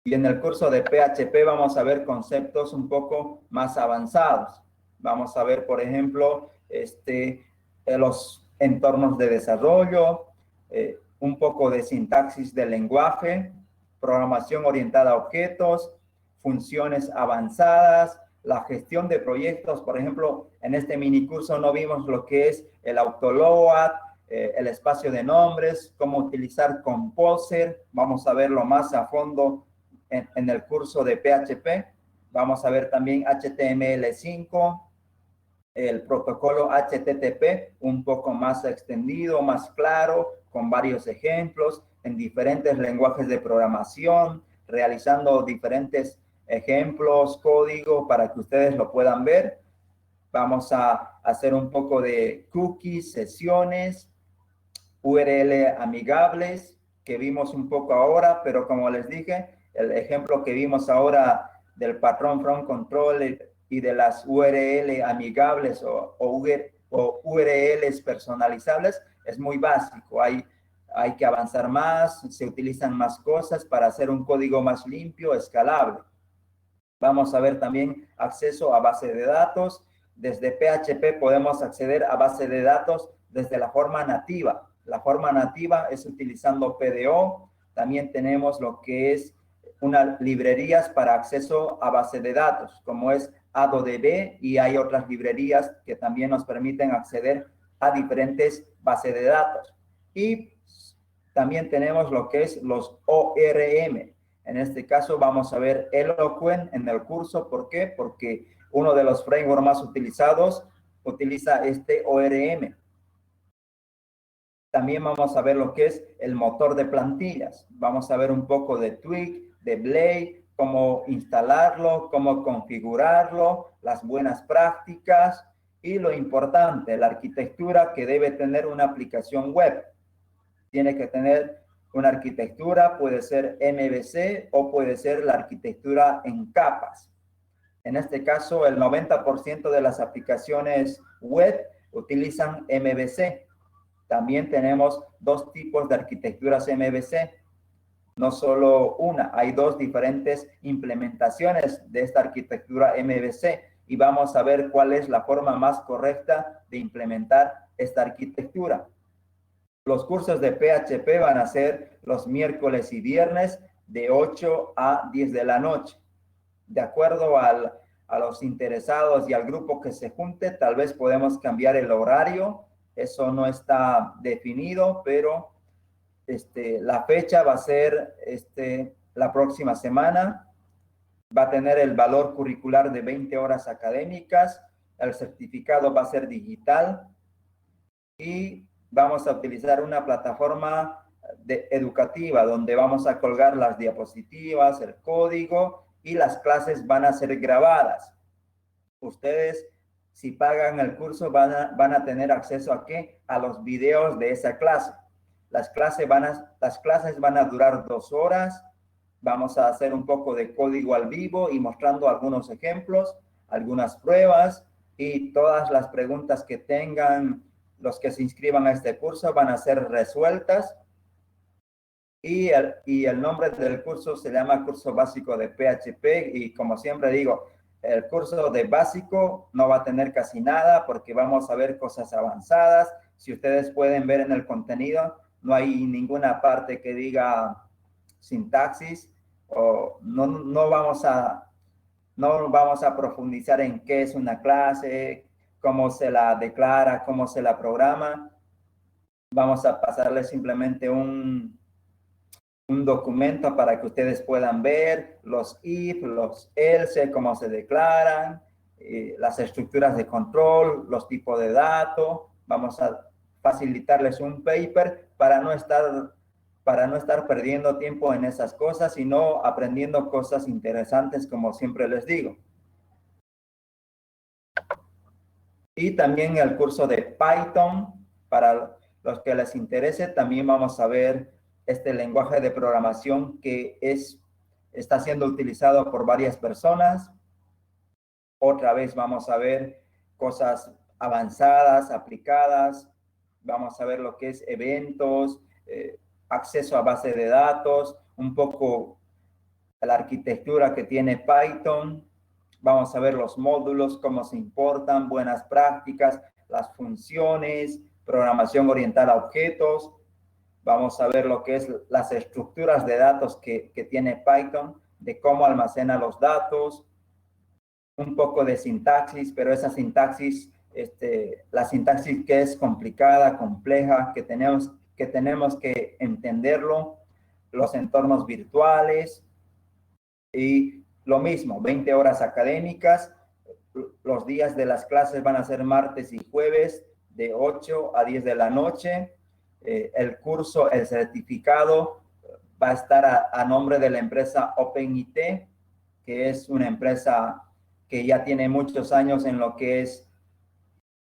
A: Y en el curso de PHP vamos a ver conceptos un poco más avanzados. Vamos a ver, por ejemplo, los entornos de desarrollo, un poco de sintaxis del lenguaje, programación orientada a objetos, funciones avanzadas, la gestión de proyectos. Por ejemplo, en este mini curso no vimos lo que es el autoload, el espacio de nombres, cómo utilizar Composer. Vamos a verlo más a fondo en el curso de PHP. Vamos a ver también HTML5, el protocolo HTTP, un poco más extendido, más claro, con varios ejemplos en diferentes lenguajes de programación, realizando diferentes ejemplos, código para que ustedes lo puedan ver. Vamos a hacer un poco de cookies, sesiones, URL amigables, que vimos un poco ahora, pero como les dije, el ejemplo que vimos ahora del patrón from control y de las URL amigables o URLs personalizables es muy básico. Hay que avanzar más, se utilizan más cosas para hacer un código más limpio, escalable. Vamos a ver también acceso a base de datos. Desde PHP podemos acceder a base de datos desde la forma nativa. La forma nativa es utilizando PDO. También tenemos lo que es unas librerías para acceso a base de datos, como es AdoDB, y hay otras librerías que también nos permiten acceder a diferentes bases de datos. Y también tenemos lo que es los ORM. En este caso vamos a ver Eloquent en el curso. ¿Por qué? Porque uno de los frameworks más utilizados utiliza este ORM. También vamos a ver lo que es el motor de plantillas. Vamos a ver un poco de Twig, de Blade, cómo instalarlo, cómo configurarlo, las buenas prácticas y lo importante, la arquitectura que debe tener una aplicación web. Tiene que tener una arquitectura, puede ser MVC o puede ser la arquitectura en capas. En este caso, el 90% de las aplicaciones web utilizan MVC. También tenemos dos tipos de arquitecturas MVC. No solo una, hay dos diferentes implementaciones de esta arquitectura MVC y vamos a ver cuál es la forma más correcta de implementar esta arquitectura. Los cursos de PHP van a ser los miércoles y viernes de 8 a 10 de la noche. De acuerdo a los interesados y al grupo que se junte, tal vez podemos cambiar el horario Eso no está definido, pero la fecha va a ser la próxima semana. Va a tener el valor curricular de 20 horas académicas. El certificado va a ser digital y vamos a utilizar una plataforma educativa donde vamos a colgar las diapositivas, el código y las clases van a ser grabadas. Ustedes, si pagan el curso, van a tener acceso ¿a qué? A los videos de esa clase. Las clases van a durar 2 horas. Vamos a hacer un poco de código al vivo y mostrando algunos ejemplos, algunas pruebas y todas las preguntas que tengan los que se inscriban a este curso van a ser resueltas. Y el nombre del curso se llama Curso Básico de PHP y como siempre digo, el curso de básico no va a tener casi nada porque vamos a ver cosas avanzadas. Si ustedes pueden ver en el contenido, no hay ninguna parte que diga sintaxis o no vamos a profundizar en qué es una clase, cómo se la declara, cómo se la programa. Vamos a pasarles simplemente un documento para que ustedes puedan ver los if, los else, cómo se declaran, las estructuras de control, los tipos de datos. Vamos a facilitarles un paper para no estar perdiendo tiempo en esas cosas, sino aprendiendo cosas interesantes, como siempre les digo. Y también el curso de Python, para los que les interese, también vamos a ver este lenguaje de programación que está siendo utilizado por varias personas. Otra vez vamos a ver cosas avanzadas, aplicadas. Vamos a ver lo que es eventos, acceso a base de datos, un poco la arquitectura que tiene Python. Vamos a ver los módulos, cómo se importan, buenas prácticas, las funciones, programación orientada a objetos. Vamos a ver lo que es las estructuras de datos que tiene Python, de cómo almacena los datos, un poco de sintaxis, pero esa sintaxis, la sintaxis que es complicada, compleja, que tenemos que entenderlo, los entornos virtuales y lo mismo, 20 horas académicas. Los días de las clases van a ser martes y jueves de 8 a 10 de la noche. El curso, el certificado va a estar a nombre de la empresa OpenIT, que es una empresa que ya tiene muchos años en lo que es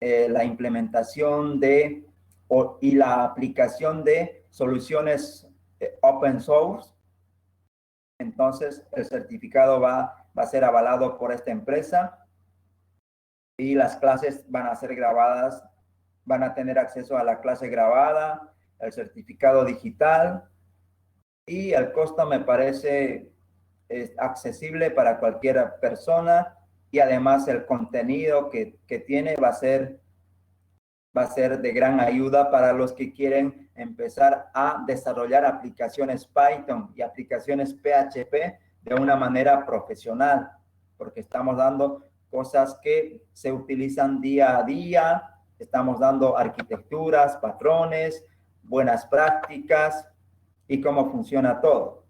A: la implementación y la aplicación de soluciones open source. Entonces, el certificado va a ser avalado por esta empresa y las clases van a ser grabadas, van a tener acceso a la clase grabada, el certificado digital y el costo me parece accesible para cualquier persona y además el contenido que tiene va a ser de gran ayuda para los que quieren empezar a desarrollar aplicaciones Python y aplicaciones PHP de una manera profesional, porque estamos dando cosas que se utilizan día a día, estamos dando arquitecturas, patrones, buenas prácticas y cómo funciona todo.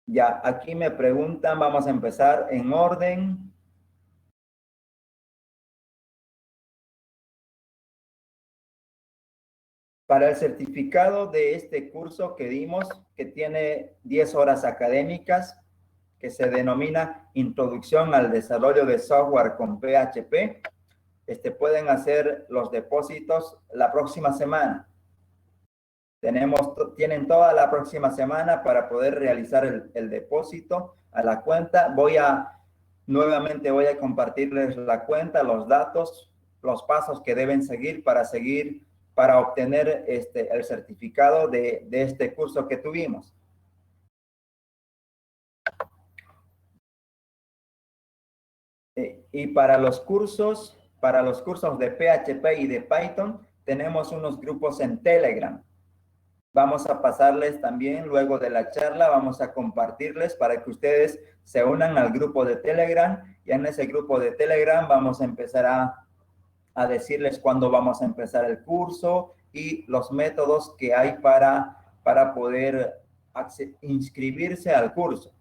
A: Ya, aquí me preguntan, vamos a empezar en orden. Para el certificado de este curso que dimos, que tiene 10 horas académicas, que se denomina Introducción al Desarrollo de Software con PHP, pueden hacer los depósitos la próxima semana. Tienen toda la próxima semana para poder realizar el depósito a la cuenta. Nuevamente voy a compartirles la cuenta, los datos, los pasos que deben seguir para obtener el certificado de este curso que tuvimos. Y para los cursos de PHP y de Python, tenemos unos grupos en Telegram. Vamos a pasarles también, luego de la charla, vamos a compartirles para que ustedes se unan al grupo de Telegram y en ese grupo de Telegram vamos a empezar a decirles cuándo vamos a empezar el curso y los métodos que hay para poder inscribirse al curso.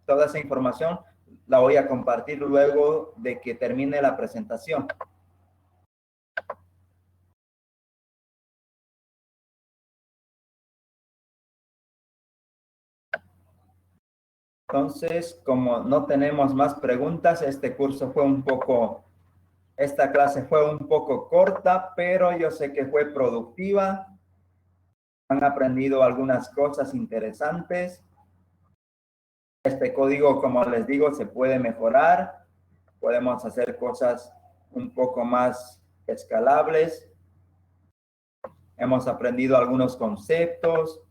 A: Toda esa información la voy a compartir luego de que termine la presentación. Entonces, como no tenemos más preguntas, esta clase fue un poco corta, pero yo sé que fue productiva. Han aprendido algunas cosas interesantes. Este código, como les digo, se puede mejorar. Podemos hacer cosas un poco más escalables. Hemos aprendido algunos conceptos,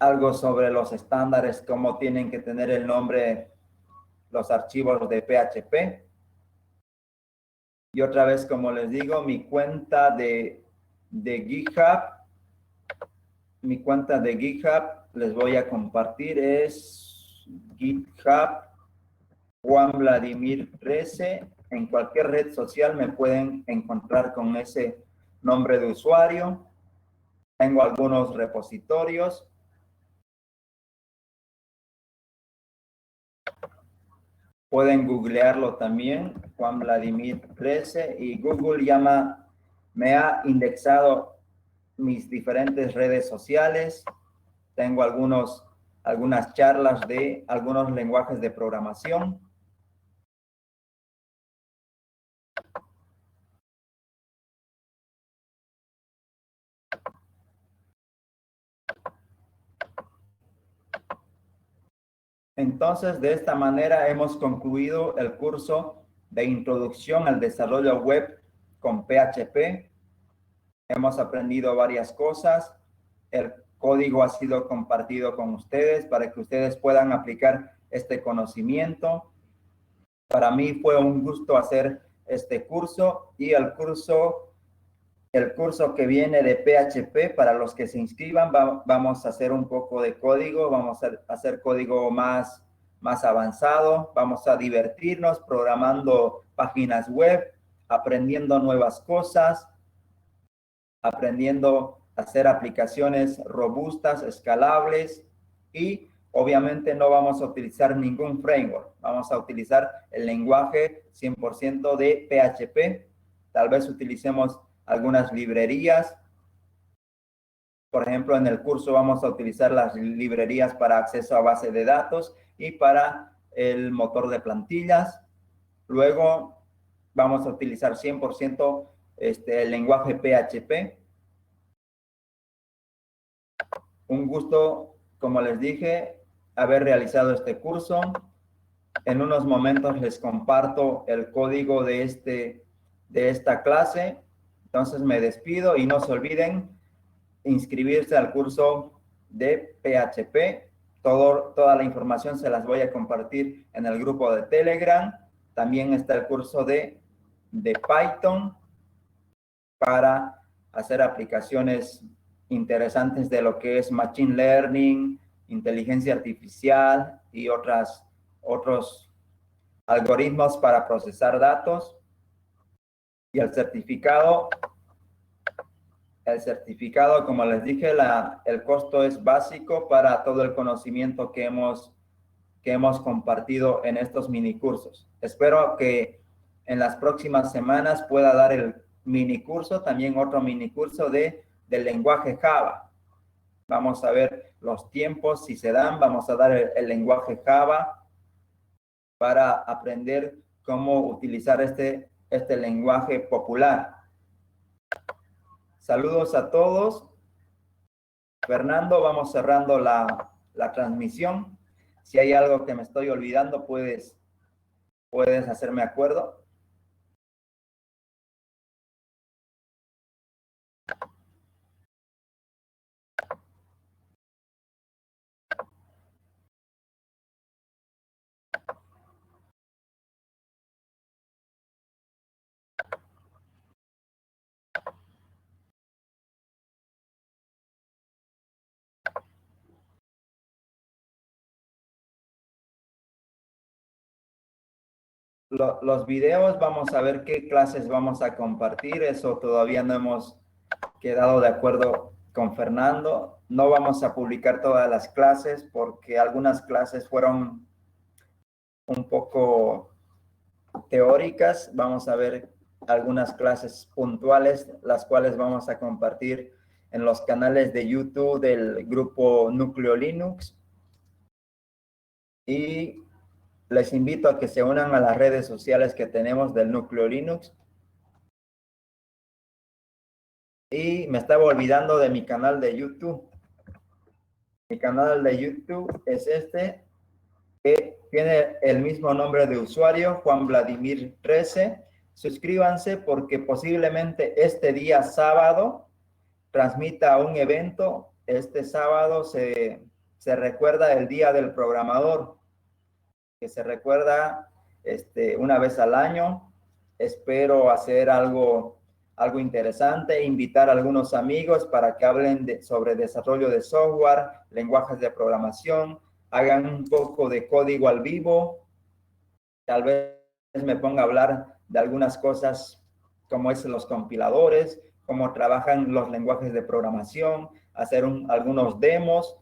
A: algo sobre los estándares, cómo tienen que tener el nombre los archivos de PHP. Y otra vez, como les digo, mi cuenta de GitHub, les voy a compartir, es GitHub Juan Vladimir 13. En cualquier red social me pueden encontrar con ese nombre de usuario. Tengo algunos repositorios. Pueden googlearlo también, Juan Vladimir 13, y Google me ha indexado mis diferentes redes sociales. Tengo algunas charlas de algunos lenguajes de programación. Entonces, de esta manera hemos concluido el curso de Introducción al Desarrollo Web con PHP. Hemos aprendido varias cosas. El código ha sido compartido con ustedes para que ustedes puedan aplicar este conocimiento. Para mí fue un gusto hacer este curso y el curso que viene de PHP, para los que se inscriban, vamos a hacer un poco de código, vamos a hacer código más avanzado, vamos a divertirnos programando páginas web, aprendiendo nuevas cosas, aprendiendo a hacer aplicaciones robustas, escalables, y obviamente no vamos a utilizar ningún framework. Vamos a utilizar el lenguaje 100% de PHP. Tal vez utilicemos algunas librerías. Por ejemplo, en el curso vamos a utilizar las librerías para acceso a base de datos y para el motor de plantillas. Luego vamos a utilizar 100% el lenguaje PHP. Un gusto, como les dije, haber realizado este curso. En unos momentos les comparto el código de esta clase. Entonces me despido y no se olviden inscribirse al curso de PHP. Toda la información se las voy a compartir en el grupo de Telegram. También está el curso de Python para hacer aplicaciones interesantes de lo que es Machine Learning, inteligencia artificial y otros algoritmos para procesar datos. Y el certificado, como les dije, el costo es básico para todo el conocimiento que hemos compartido en estos minicursos. Espero que en las próximas semanas pueda dar el minicurso, también otro minicurso del lenguaje Java. Vamos a ver los tiempos, si se dan. Vamos a dar el lenguaje Java para aprender cómo utilizar este lenguaje popular. Saludos a todos. Fernando, vamos cerrando la transmisión. Si hay algo que me estoy olvidando, puedes hacerme acuerdo. Los videos, vamos a ver qué clases vamos a compartir. Eso todavía no hemos quedado de acuerdo con Fernando. No vamos a publicar todas las clases porque algunas clases fueron un poco teóricas. Vamos a ver algunas clases puntuales, las cuales vamos a compartir en los canales de YouTube del grupo Núcleo Linux. Y les invito a que se unan a las redes sociales que tenemos del Núcleo Linux. Y me estaba olvidando de mi canal de YouTube. Mi canal de YouTube es este, que tiene el mismo nombre de usuario, Juan Vladimir 13. Suscríbanse porque posiblemente este día sábado transmita un evento. Este sábado se recuerda el Día del Programador, que se recuerda una vez al año. Espero hacer algo interesante, invitar a algunos amigos para que hablen sobre desarrollo de software, lenguajes de programación, hagan un poco de código al vivo. Tal vez me ponga a hablar de algunas cosas como es los compiladores, cómo trabajan los lenguajes de programación, hacer algunos demos.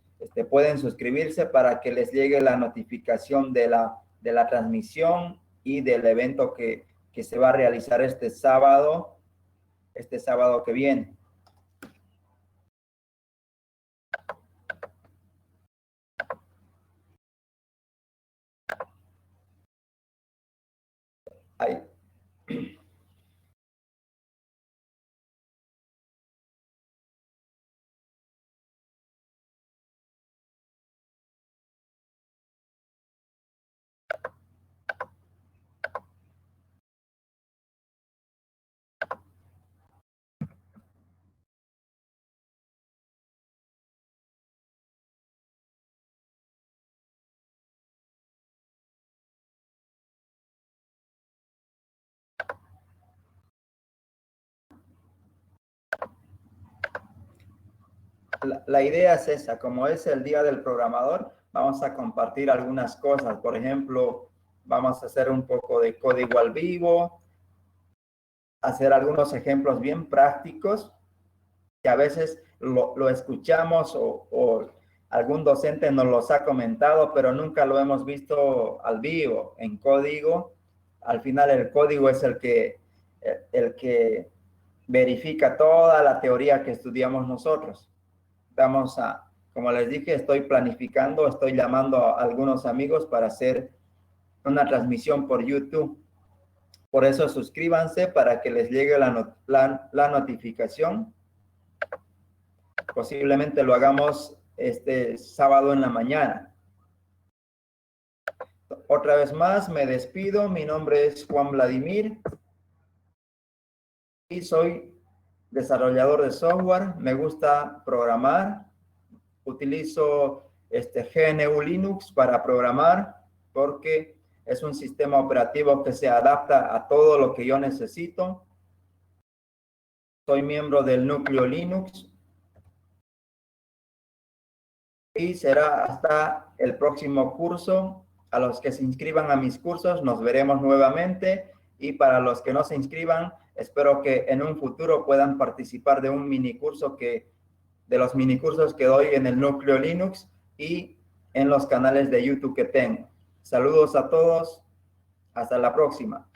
A: Pueden suscribirse para que les llegue la notificación de la transmisión y del evento que se va a realizar este sábado que viene. Ahí. La idea es esa, como es el Día del Programador, vamos a compartir algunas cosas. Por ejemplo, vamos a hacer un poco de código al vivo, hacer algunos ejemplos bien prácticos que a veces lo escuchamos o algún docente nos los ha comentado, pero nunca lo hemos visto al vivo, en código. Al final el código es el que verifica toda la teoría que estudiamos nosotros. Como les dije, estoy planificando, estoy llamando a algunos amigos para hacer una transmisión por YouTube. Por eso suscríbanse para que les llegue la notificación. Posiblemente lo hagamos este sábado en la mañana. Otra vez más, me despido. Mi nombre es Juan Vladimir y soy desarrollador de software. Me gusta programar. Utilizo GNU Linux para programar porque es un sistema operativo que se adapta a todo lo que yo necesito. Soy miembro del Núcleo Linux y será hasta el próximo curso. A los que se inscriban a mis cursos, nos veremos nuevamente. Y para los que no se inscriban, espero que en un futuro puedan participar de un minicurso de los minicursos que doy en el Núcleo Linux y en los canales de YouTube que tengo. Saludos a todos. Hasta la próxima.